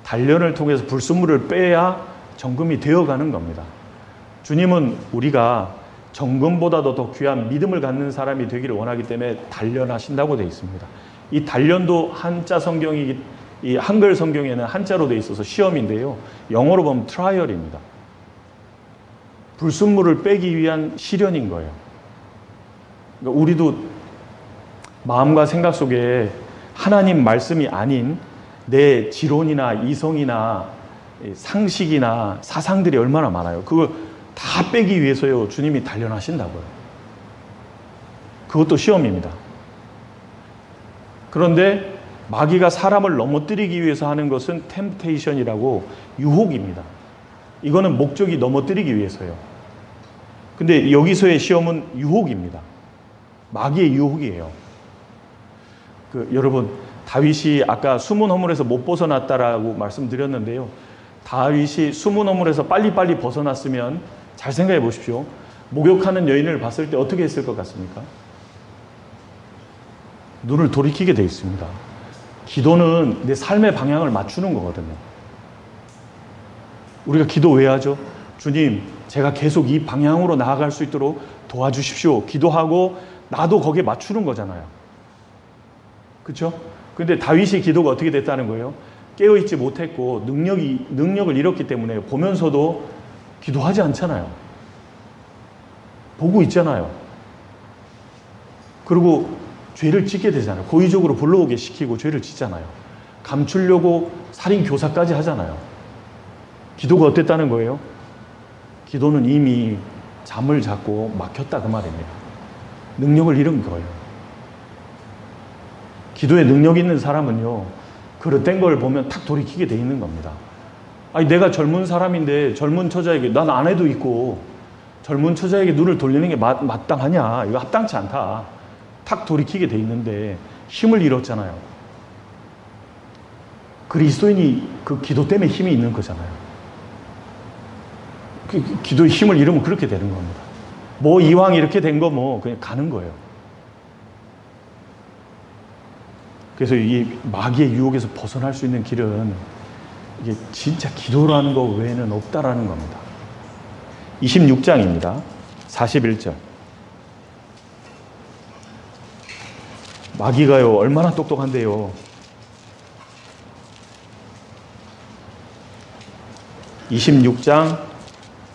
단련을 통해서 불순물을 빼야 정금이 되어가는 겁니다. 주님은 우리가 정금보다도 더 귀한 믿음을 갖는 사람이 되기를 원하기 때문에 단련하신다고 되어 있습니다. 이 단련도 한자 성경이, 이 한글 성경에는 한자로 되어 있어서 시험인데요, 영어로 보면 트라이얼입니다. 불순물을 빼기 위한 시련인 거예요. 그러니까 우리도 마음과 생각 속에 하나님 말씀이 아닌 내 지론이나 이성이나 상식이나 사상들이 얼마나 많아요. 그걸 다 빼기 위해서요, 주님이 단련하신다고요. 그것도 시험입니다. 그런데 마귀가 사람을 넘어뜨리기 위해서 하는 것은 템테이션이라고, 유혹입니다. 이거는 목적이 넘어뜨리기 위해서요. 근데 여기서의 시험은 유혹입니다. 마귀의 유혹이에요. 여러분, 다윗이 아까 숨은 허물에서 못 벗어났다라고 말씀드렸는데요. 다윗이 숨은 허물에서 빨리빨리 벗어났으면, 잘 생각해 보십시오. 목욕하는 여인을 봤을 때 어떻게 했을 것 같습니까? 눈을 돌이키게 되어 있습니다. 기도는 내 삶의 방향을 맞추는 거거든요. 우리가 기도 왜 하죠? 주님, 제가 계속 이 방향으로 나아갈 수 있도록 도와주십시오. 기도하고 나도 거기에 맞추는 거잖아요. 그렇죠? 근데 다윗의 기도가 어떻게 됐다는 거예요? 깨어있지 못했고 능력을 잃었기 때문에 보면서도 기도하지 않잖아요. 보고 있잖아요. 그리고 죄를 짓게 되잖아요. 고의적으로 불러오게 시키고 죄를 짓잖아요. 감추려고 살인 교사까지 하잖아요. 기도가 어땠다는 거예요? 기도는 이미 잠을 잡고 막혔다, 그 말입니다. 능력을 잃은 거예요. 기도에 능력 있는 사람은요, 그릇된 걸 보면 탁 돌이키게 돼 있는 겁니다. 아니, 내가 젊은 사람인데 젊은 처자에게, 난 아내도 있고 젊은 처자에게 눈을 돌리는 게 마땅하냐? 이거 합당치 않다. 탁 돌이키게 돼 있는데 힘을 잃었잖아요. 그리스도인이 그 기도 때문에 힘이 있는 거잖아요. 기도의 힘을 잃으면 그렇게 되는 겁니다. 뭐 이왕 이렇게 된 거 뭐 그냥 가는 거예요. 그래서 이 마귀의 유혹에서 벗어날 수 있는 길은 이게 진짜 기도라는 거 외에는 없다라는 겁니다. 26장입니다. 41절. 마귀가요, 얼마나 똑똑한데요. 26장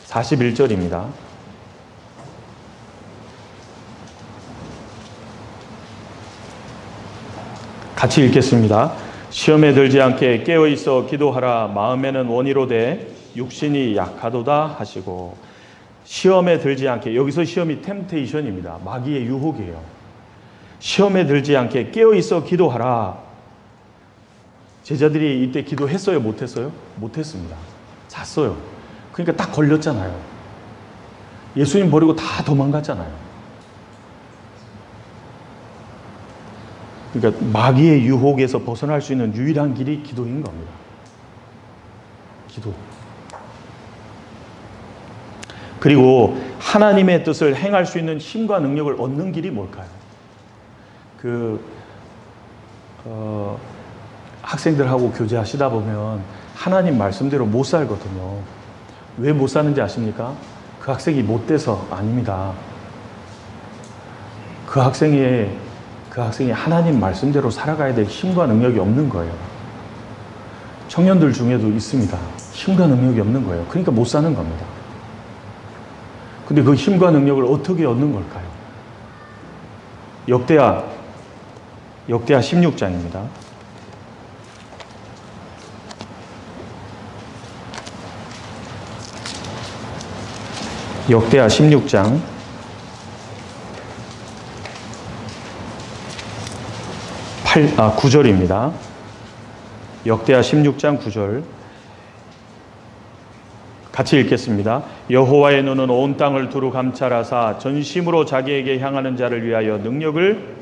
41절입니다. 같이 읽겠습니다. 시험에 들지 않게 깨어있어 기도하라. 마음에는 원이로되 육신이 약하도다 하시고. 시험에 들지 않게, 여기서 시험이 템테이션입니다. 마귀의 유혹이에요. 시험에 들지 않게 깨어있어 기도하라. 제자들이 이때 기도했어요? 못했어요? 못했습니다. 잤어요. 그러니까 딱 걸렸잖아요. 예수님 버리고 다 도망갔잖아요. 그러니까 마귀의 유혹에서 벗어날 수 있는 유일한 길이 기도인 겁니다. 기도. 그리고 하나님의 뜻을 행할 수 있는 힘과 능력을 얻는 길이 뭘까요? 학생들하고 교제하시다 보면 하나님 말씀대로 못 살거든요. 왜 못 사는지 아십니까? 그 학생이 못돼서 아닙니다. 그 학생이 하나님 말씀대로 살아가야 될 힘과 능력이 없는 거예요. 청년들 중에도 있습니다. 힘과 능력이 없는 거예요. 그러니까 못 사는 겁니다. 근데 그 힘과 능력을 어떻게 얻는 걸까요? 역대하 16장입니다. 역대하 16장 9절입니다. 역대하 16장 9절 같이 읽겠습니다. 여호와의 눈은 온 땅을 두루 감찰하사 전심으로 자기에게 향하는 자를 위하여 능력을,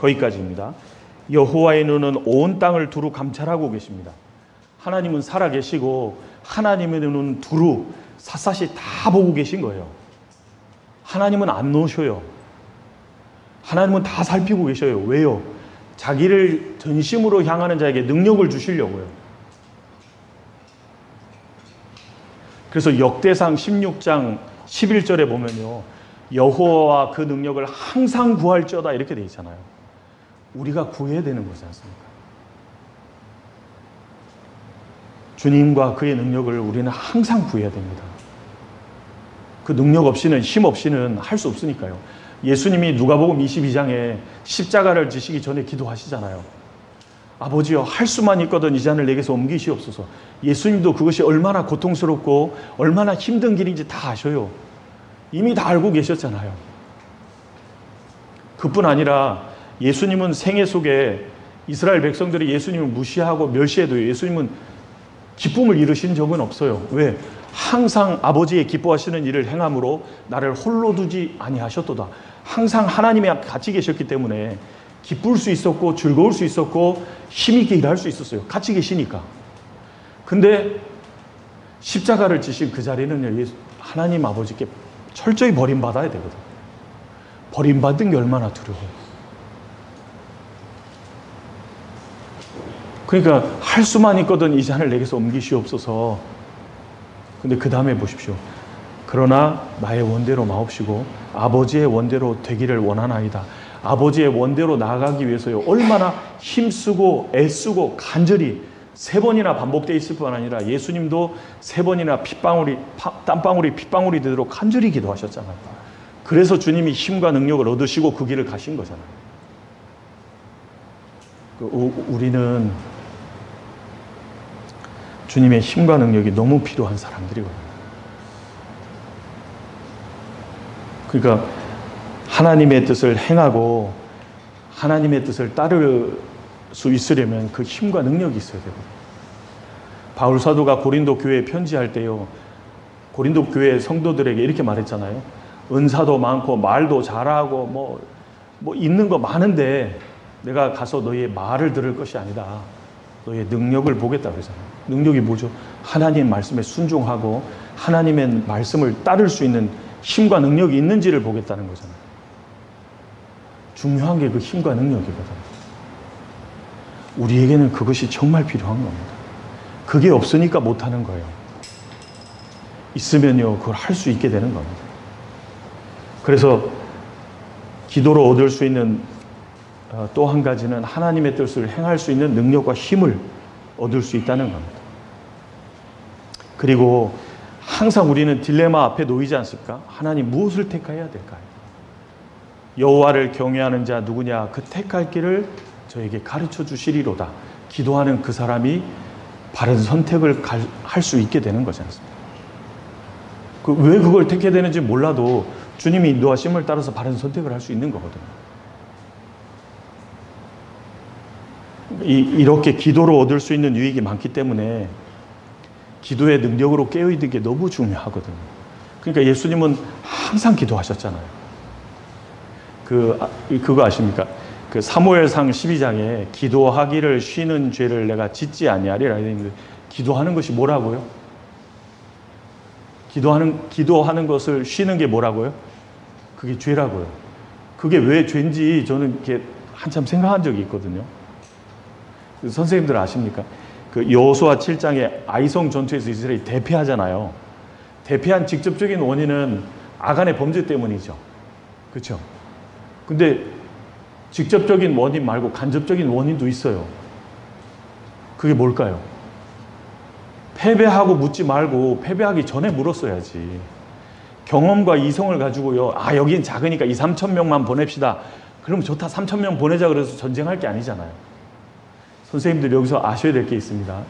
거기까지입니다. 여호와의 눈은 온 땅을 두루 감찰하고 계십니다. 하나님은 살아계시고 하나님의 눈은 두루 샅샅이 다 보고 계신 거예요. 하나님은 안 놓으셔요. 하나님은 다 살피고 계셔요. 왜요? 자기를 전심으로 향하는 자에게 능력을 주시려고요. 그래서 역대상 16장 11절에 보면요, 여호와와 그 능력을 항상 구할지어다 이렇게 돼 있잖아요. 우리가 구해야 되는 거지 않습니까? 주님과 그의 능력을 우리는 항상 구해야 됩니다. 그 능력 없이는, 힘 없이는 할 수 없으니까요. 예수님이 누가복음 22장에 십자가를 지시기 전에 기도하시잖아요. 아버지여, 할 수만 있거든 이 잔을 내게서 옮기시옵소서. 예수님도 그것이 얼마나 고통스럽고 얼마나 힘든 길인지 다 아셔요. 이미 다 알고 계셨잖아요. 그뿐 아니라 예수님은 생애 속에 이스라엘 백성들이 예수님을 무시하고 멸시해도 예수님은 기쁨을 잃으신 적은 없어요. 왜? 항상 아버지의 기뻐하시는 일을 행함으로 나를 홀로 두지 아니하셨도다. 항상 하나님이 같이 계셨기 때문에 기쁠 수 있었고 즐거울 수 있었고 힘있게 일할 수 있었어요. 같이 계시니까. 근데 십자가를 지신 그 자리는 하나님 아버지께 철저히 버림받아야 되거든. 버림받은 게 얼마나 두려워요. 그러니까 할 수만 있거든 이 잔을 내게서 옮기시옵소서. 근데 그 다음에 보십시오. 그러나 나의 원대로 마옵시고 아버지의 원대로 되기를 원하나이다. 아버지의 원대로 나아가기 위해서요, 얼마나 힘쓰고 애쓰고 간절히 3번이나 반복되어 있을 뿐 아니라 예수님도 3번이나 땀방울이 핏방울이 되도록 간절히 기도하셨잖아요. 그래서 주님이 힘과 능력을 얻으시고 그 길을 가신 거잖아요. 우리는 주님의 힘과 능력이 너무 필요한 사람들이거든요. 그러니까 하나님의 뜻을 행하고 하나님의 뜻을 따를 수 있으려면 그 힘과 능력이 있어야 되거든요. 바울 사도가 고린도 교회에 편지할 때요, 고린도 교회 성도들에게 이렇게 말했잖아요. 은사도 많고 말도 잘하고 뭐 있는 거 많은데 내가 가서 너의 말을 들을 것이 아니다. 너의 능력을 보겠다 그러잖아요. 능력이 뭐죠? 하나님의 말씀에 순종하고 하나님의 말씀을 따를 수 있는 힘과 능력이 있는지를 보겠다는 거잖아요. 중요한 게 그 힘과 능력이거든요. 우리에게는 그것이 정말 필요한 겁니다. 그게 없으니까 못하는 거예요. 있으면요, 그걸 할 수 있게 되는 겁니다. 그래서 기도로 얻을 수 있는 또 한 가지는 하나님의 뜻을 행할 수 있는 능력과 힘을 얻을 수 있다는 겁니다. 그리고 항상 우리는 딜레마 앞에 놓이지 않습니까? 하나님 무엇을 택해야 될까요? 여호와를 경외하는 자 누구냐? 그 택할 길을 저에게 가르쳐 주시리로다. 기도하는 그 사람이 바른 선택을 할 수 있게 되는 거지 않습니까? 왜 그걸 택해야 되는지 몰라도 주님이 인도하심을 따라서 바른 선택을 할 수 있는 거거든요. 이렇게 기도로 얻을 수 있는 유익이 많기 때문에 기도의 능력으로 깨어있는 게 너무 중요하거든요. 그러니까 예수님은 항상 기도하셨잖아요. 그거 아십니까? 그 사무엘상 12장에 기도하기를 쉬는 죄를 내가 짓지 아니하리라 했는데, 기도하는 것이 뭐라고요? 기도하는 것을 쉬는 게 뭐라고요? 그게 죄라고요. 그게 왜 죄인지 저는 이렇게 한참 생각한 적이 있거든요. 선생님들 아십니까? 그 여호수아 7장에 아이성 전투에서 이스라엘이 대패하잖아요. 대패한 직접적인 원인은 아간의 범죄 때문이죠. 그렇죠? 근데 직접적인 원인 말고 간접적인 원인도 있어요. 그게 뭘까요? 패배하고 묻지 말고 패배하기 전에 물었어야지. 경험과 이성을 가지고요, 여긴 작으니까 2-3천 명만 보냅시다. 그럼 좋다, 3천 명 보내자 그래서 전쟁할 게 아니잖아요. 선생님들 여기서 아셔야 될 게 있습니다.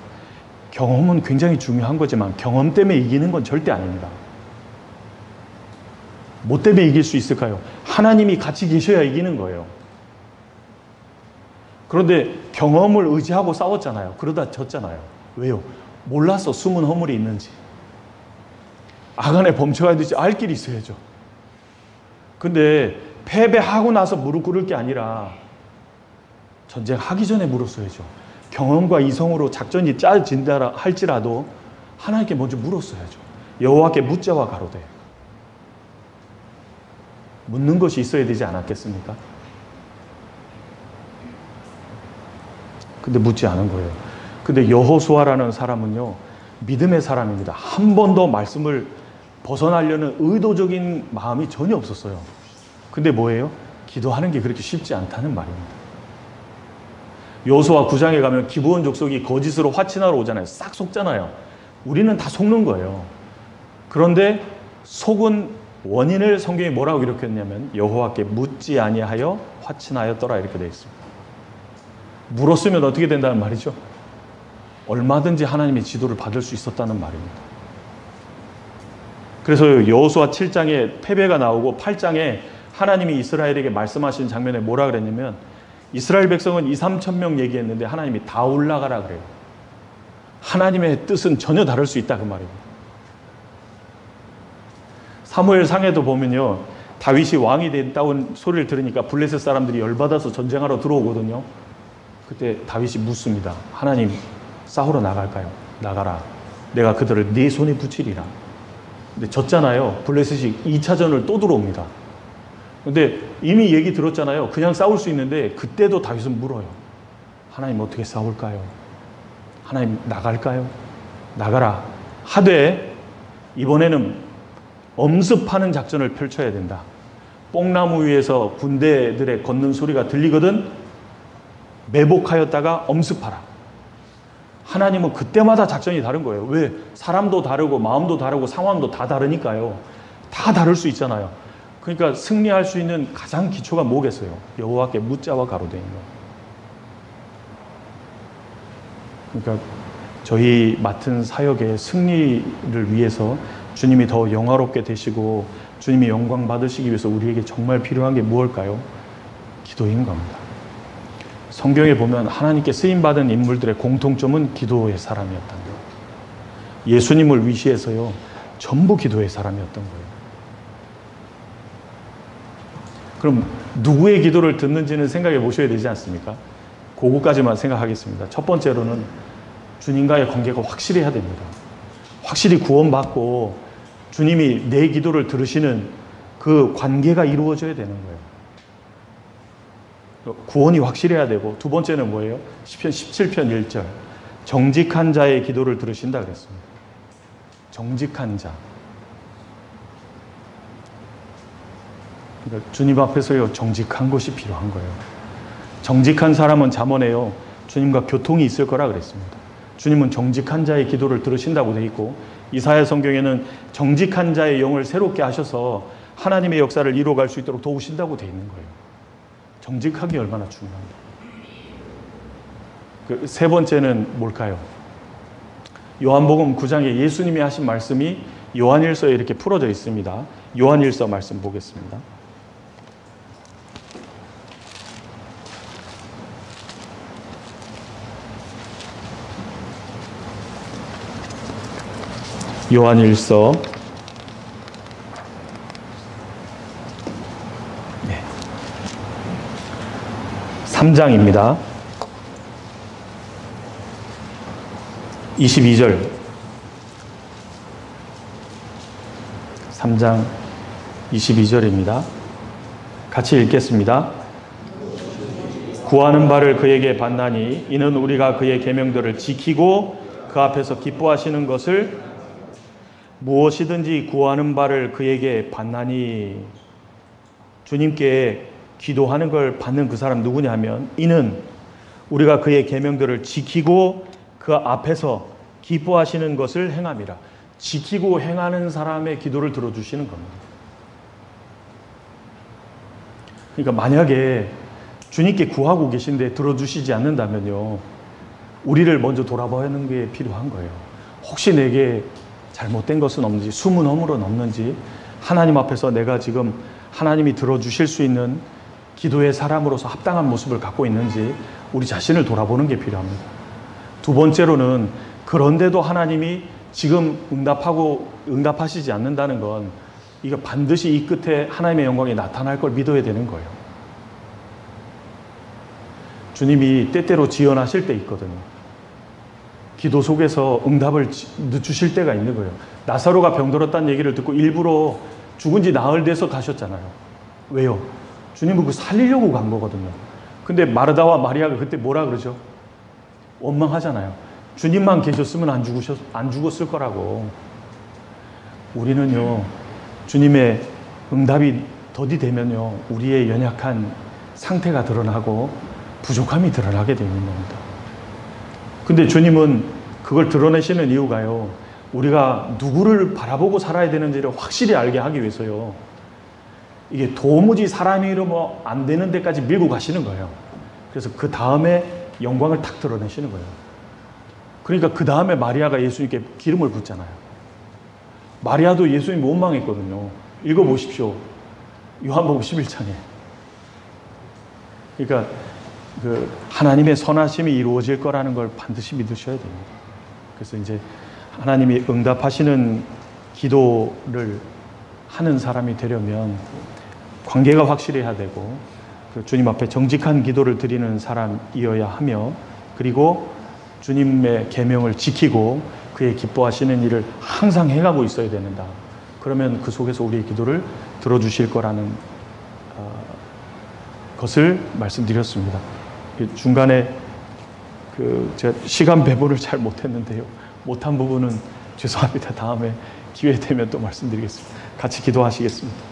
경험은 굉장히 중요한 거지만 경험 때문에 이기는 건 절대 아닙니다. 뭐 때문에 이길 수 있을까요? 하나님이 같이 계셔야 이기는 거예요. 그런데 경험을 의지하고 싸웠잖아요. 그러다 졌잖아요. 왜요? 몰랐어, 숨은 허물이 있는지. 아간의 범죄가 있는지 알 길이 있어야죠. 근데 패배하고 나서 무릎 꿇을 게 아니라 전쟁하기 전에 물었어야죠. 경험과 이성으로 작전이 짜진다 할지라도 하나님께 먼저 물었어야죠. 여호와께 묻자와 가로되. 묻는 것이 있어야 되지 않았겠습니까? 근데 묻지 않은 거예요. 근데 여호수아라는 사람은요, 믿음의 사람입니다. 한 번도 말씀을 벗어나려는 의도적인 마음이 전혀 없었어요. 근데 뭐예요? 기도하는 게 그렇게 쉽지 않다는 말입니다. 여호수아 9장에 가면 기브온 족속이 거짓으로 화친하러 오잖아요. 싹 속잖아요. 우리는 다 속는 거예요. 그런데 속은 원인을 성경이 뭐라고 기록했냐면 여호와께 묻지 아니하여 화친하였더라 이렇게 되어 있습니다. 물었으면 어떻게 된다는 말이죠? 얼마든지 하나님의 지도를 받을 수 있었다는 말입니다. 그래서 여호수아 7장에 패배가 나오고 8장에 하나님이 이스라엘에게 말씀하신 장면에 뭐라 그랬냐면 이스라엘 백성은 2-3천 명 얘기했는데 하나님이 다 올라가라 그래요. 하나님의 뜻은 전혀 다를 수 있다 그 말입니다. 사무엘상에도 보면요, 다윗이 왕이 됐다는 소리를 들으니까 블레셋 사람들이 열받아서 전쟁하러 들어오거든요. 그때 다윗이 묻습니다. 하나님, 싸우러 나갈까요? 나가라. 내가 그들을 네 손에 붙이리라. 근데 졌잖아요. 블레셋이 2차전을 또 들어옵니다. 근데 이미 얘기 들었잖아요. 그냥 싸울 수 있는데 그때도 다윗은 물어요. 하나님 어떻게 싸울까요? 하나님 나갈까요? 나가라. 하되 이번에는 엄습하는 작전을 펼쳐야 된다. 뽕나무 위에서 군대들의 걷는 소리가 들리거든 매복하였다가 엄습하라. 하나님은 그때마다 작전이 다른 거예요. 왜? 사람도 다르고 마음도 다르고 상황도 다 다르니까요. 다 다를 수 있잖아요. 그러니까 승리할 수 있는 가장 기초가 뭐겠어요? 여호와께 묻자와 가로되. 그러니까 저희 맡은 사역의 승리를 위해서 주님이 더 영화롭게 되시고 주님이 영광 받으시기 위해서 우리에게 정말 필요한 게 무엇일까요? 기도인 겁니다. 성경에 보면 하나님께 쓰임받은 인물들의 공통점은 기도의 사람이었던 거예요. 예수님을 위시해서요, 전부 기도의 사람이었던 거예요. 그럼 누구의 기도를 듣는지는 생각해 보셔야 되지 않습니까? 그거까지만 생각하겠습니다. 첫 번째로는 주님과의 관계가 확실해야 됩니다. 확실히 구원받고 주님이 내 기도를 들으시는 그 관계가 이루어져야 되는 거예요. 구원이 확실해야 되고, 두 번째는 뭐예요? 시편 17편 1절. 정직한 자의 기도를 들으신다 그랬습니다. 정직한 자. 그러니까 주님 앞에서요, 정직한 것이 필요한 거예요. 정직한 사람은 잠언에요, 주님과 교통이 있을 거라 그랬습니다. 주님은 정직한 자의 기도를 들으신다고 되어 있고, 이사야 성경에는 정직한 자의 영을 새롭게 하셔서 하나님의 역사를 이루어갈 수 있도록 도우신다고 되어 있는 거예요. 정직하기 얼마나 중요합니다. 그 세 번째는 뭘까요? 요한복음 9장에 예수님이 하신 말씀이 요한일서에 이렇게 풀어져 있습니다. 요한일서 말씀 보겠습니다. 요한일서 3장입니다. 22절. 3장 22절입니다. 같이 읽겠습니다. 구하는 바를 그에게 받나니 이는 우리가 그의 계명들을 지키고 그 앞에서 기뻐하시는 것을 무엇이든지 구하는 바를 그에게 받나니. 주님께 기도하는 걸 받는 그 사람 누구냐 하면, 이는 우리가 그의 계명들을 지키고 그 앞에서 기뻐하시는 것을 행함이라. 지키고 행하는 사람의 기도를 들어주시는 겁니다. 그러니까 만약에 주님께 구하고 계신데 들어주시지 않는다면요, 우리를 먼저 돌아보는 게 필요한 거예요. 혹시 내게 잘못된 것은 없는지, 숨은 허물은 없는지, 하나님 앞에서 내가 지금 하나님이 들어주실 수 있는 기도의 사람으로서 합당한 모습을 갖고 있는지 우리 자신을 돌아보는 게 필요합니다. 두 번째로는, 그런데도 하나님이 지금 응답하시지 않는다는 건, 이거 반드시 이 끝에 하나님의 영광이 나타날 걸 믿어야 되는 거예요. 주님이 때때로 지연하실 때 있거든요. 기도 속에서 응답을 늦추실 때가 있는 거예요. 나사로가 병들었다는 얘기를 듣고 일부러 죽은 지 나흘 돼서 가셨잖아요. 왜요? 주님은 그 살리려고 간 거거든요. 근데 마르다와 마리아가 그때 뭐라 그러죠? 원망하잖아요. 주님만 계셨으면 안 죽었을 거라고. 우리는요, 주님의 응답이 더디되면요, 우리의 연약한 상태가 드러나고 부족함이 드러나게 되는 겁니다. 근데 주님은 그걸 드러내시는 이유가요, 우리가 누구를 바라보고 살아야 되는지를 확실히 알게 하기 위해서요, 이게 도무지 사람이 이러면 안 되는 데까지 밀고 가시는 거예요. 그래서 그 다음에 영광을 탁 드러내시는 거예요. 그러니까 그 다음에 마리아가 예수님께 기름을 붓잖아요. 마리아도 예수님 원망했거든요. 읽어보십시오. 요한복음 11장에. 그러니까 그 하나님의 선하심이 이루어질 거라는 걸 반드시 믿으셔야 됩니다. 그래서 이제 하나님이 응답하시는 기도를 하는 사람이 되려면 관계가 확실해야 되고, 그 주님 앞에 정직한 기도를 드리는 사람이어야 하며, 그리고 주님의 계명을 지키고 그의 기뻐하시는 일을 항상 행하고 있어야 된다. 그러면 그 속에서 우리의 기도를 들어주실 거라는 것을 말씀드렸습니다. 중간에 제가 시간 배분을 잘 못했는데요, 못한 부분은 죄송합니다. 다음에 기회 되면 또 말씀드리겠습니다. 같이 기도하시겠습니다.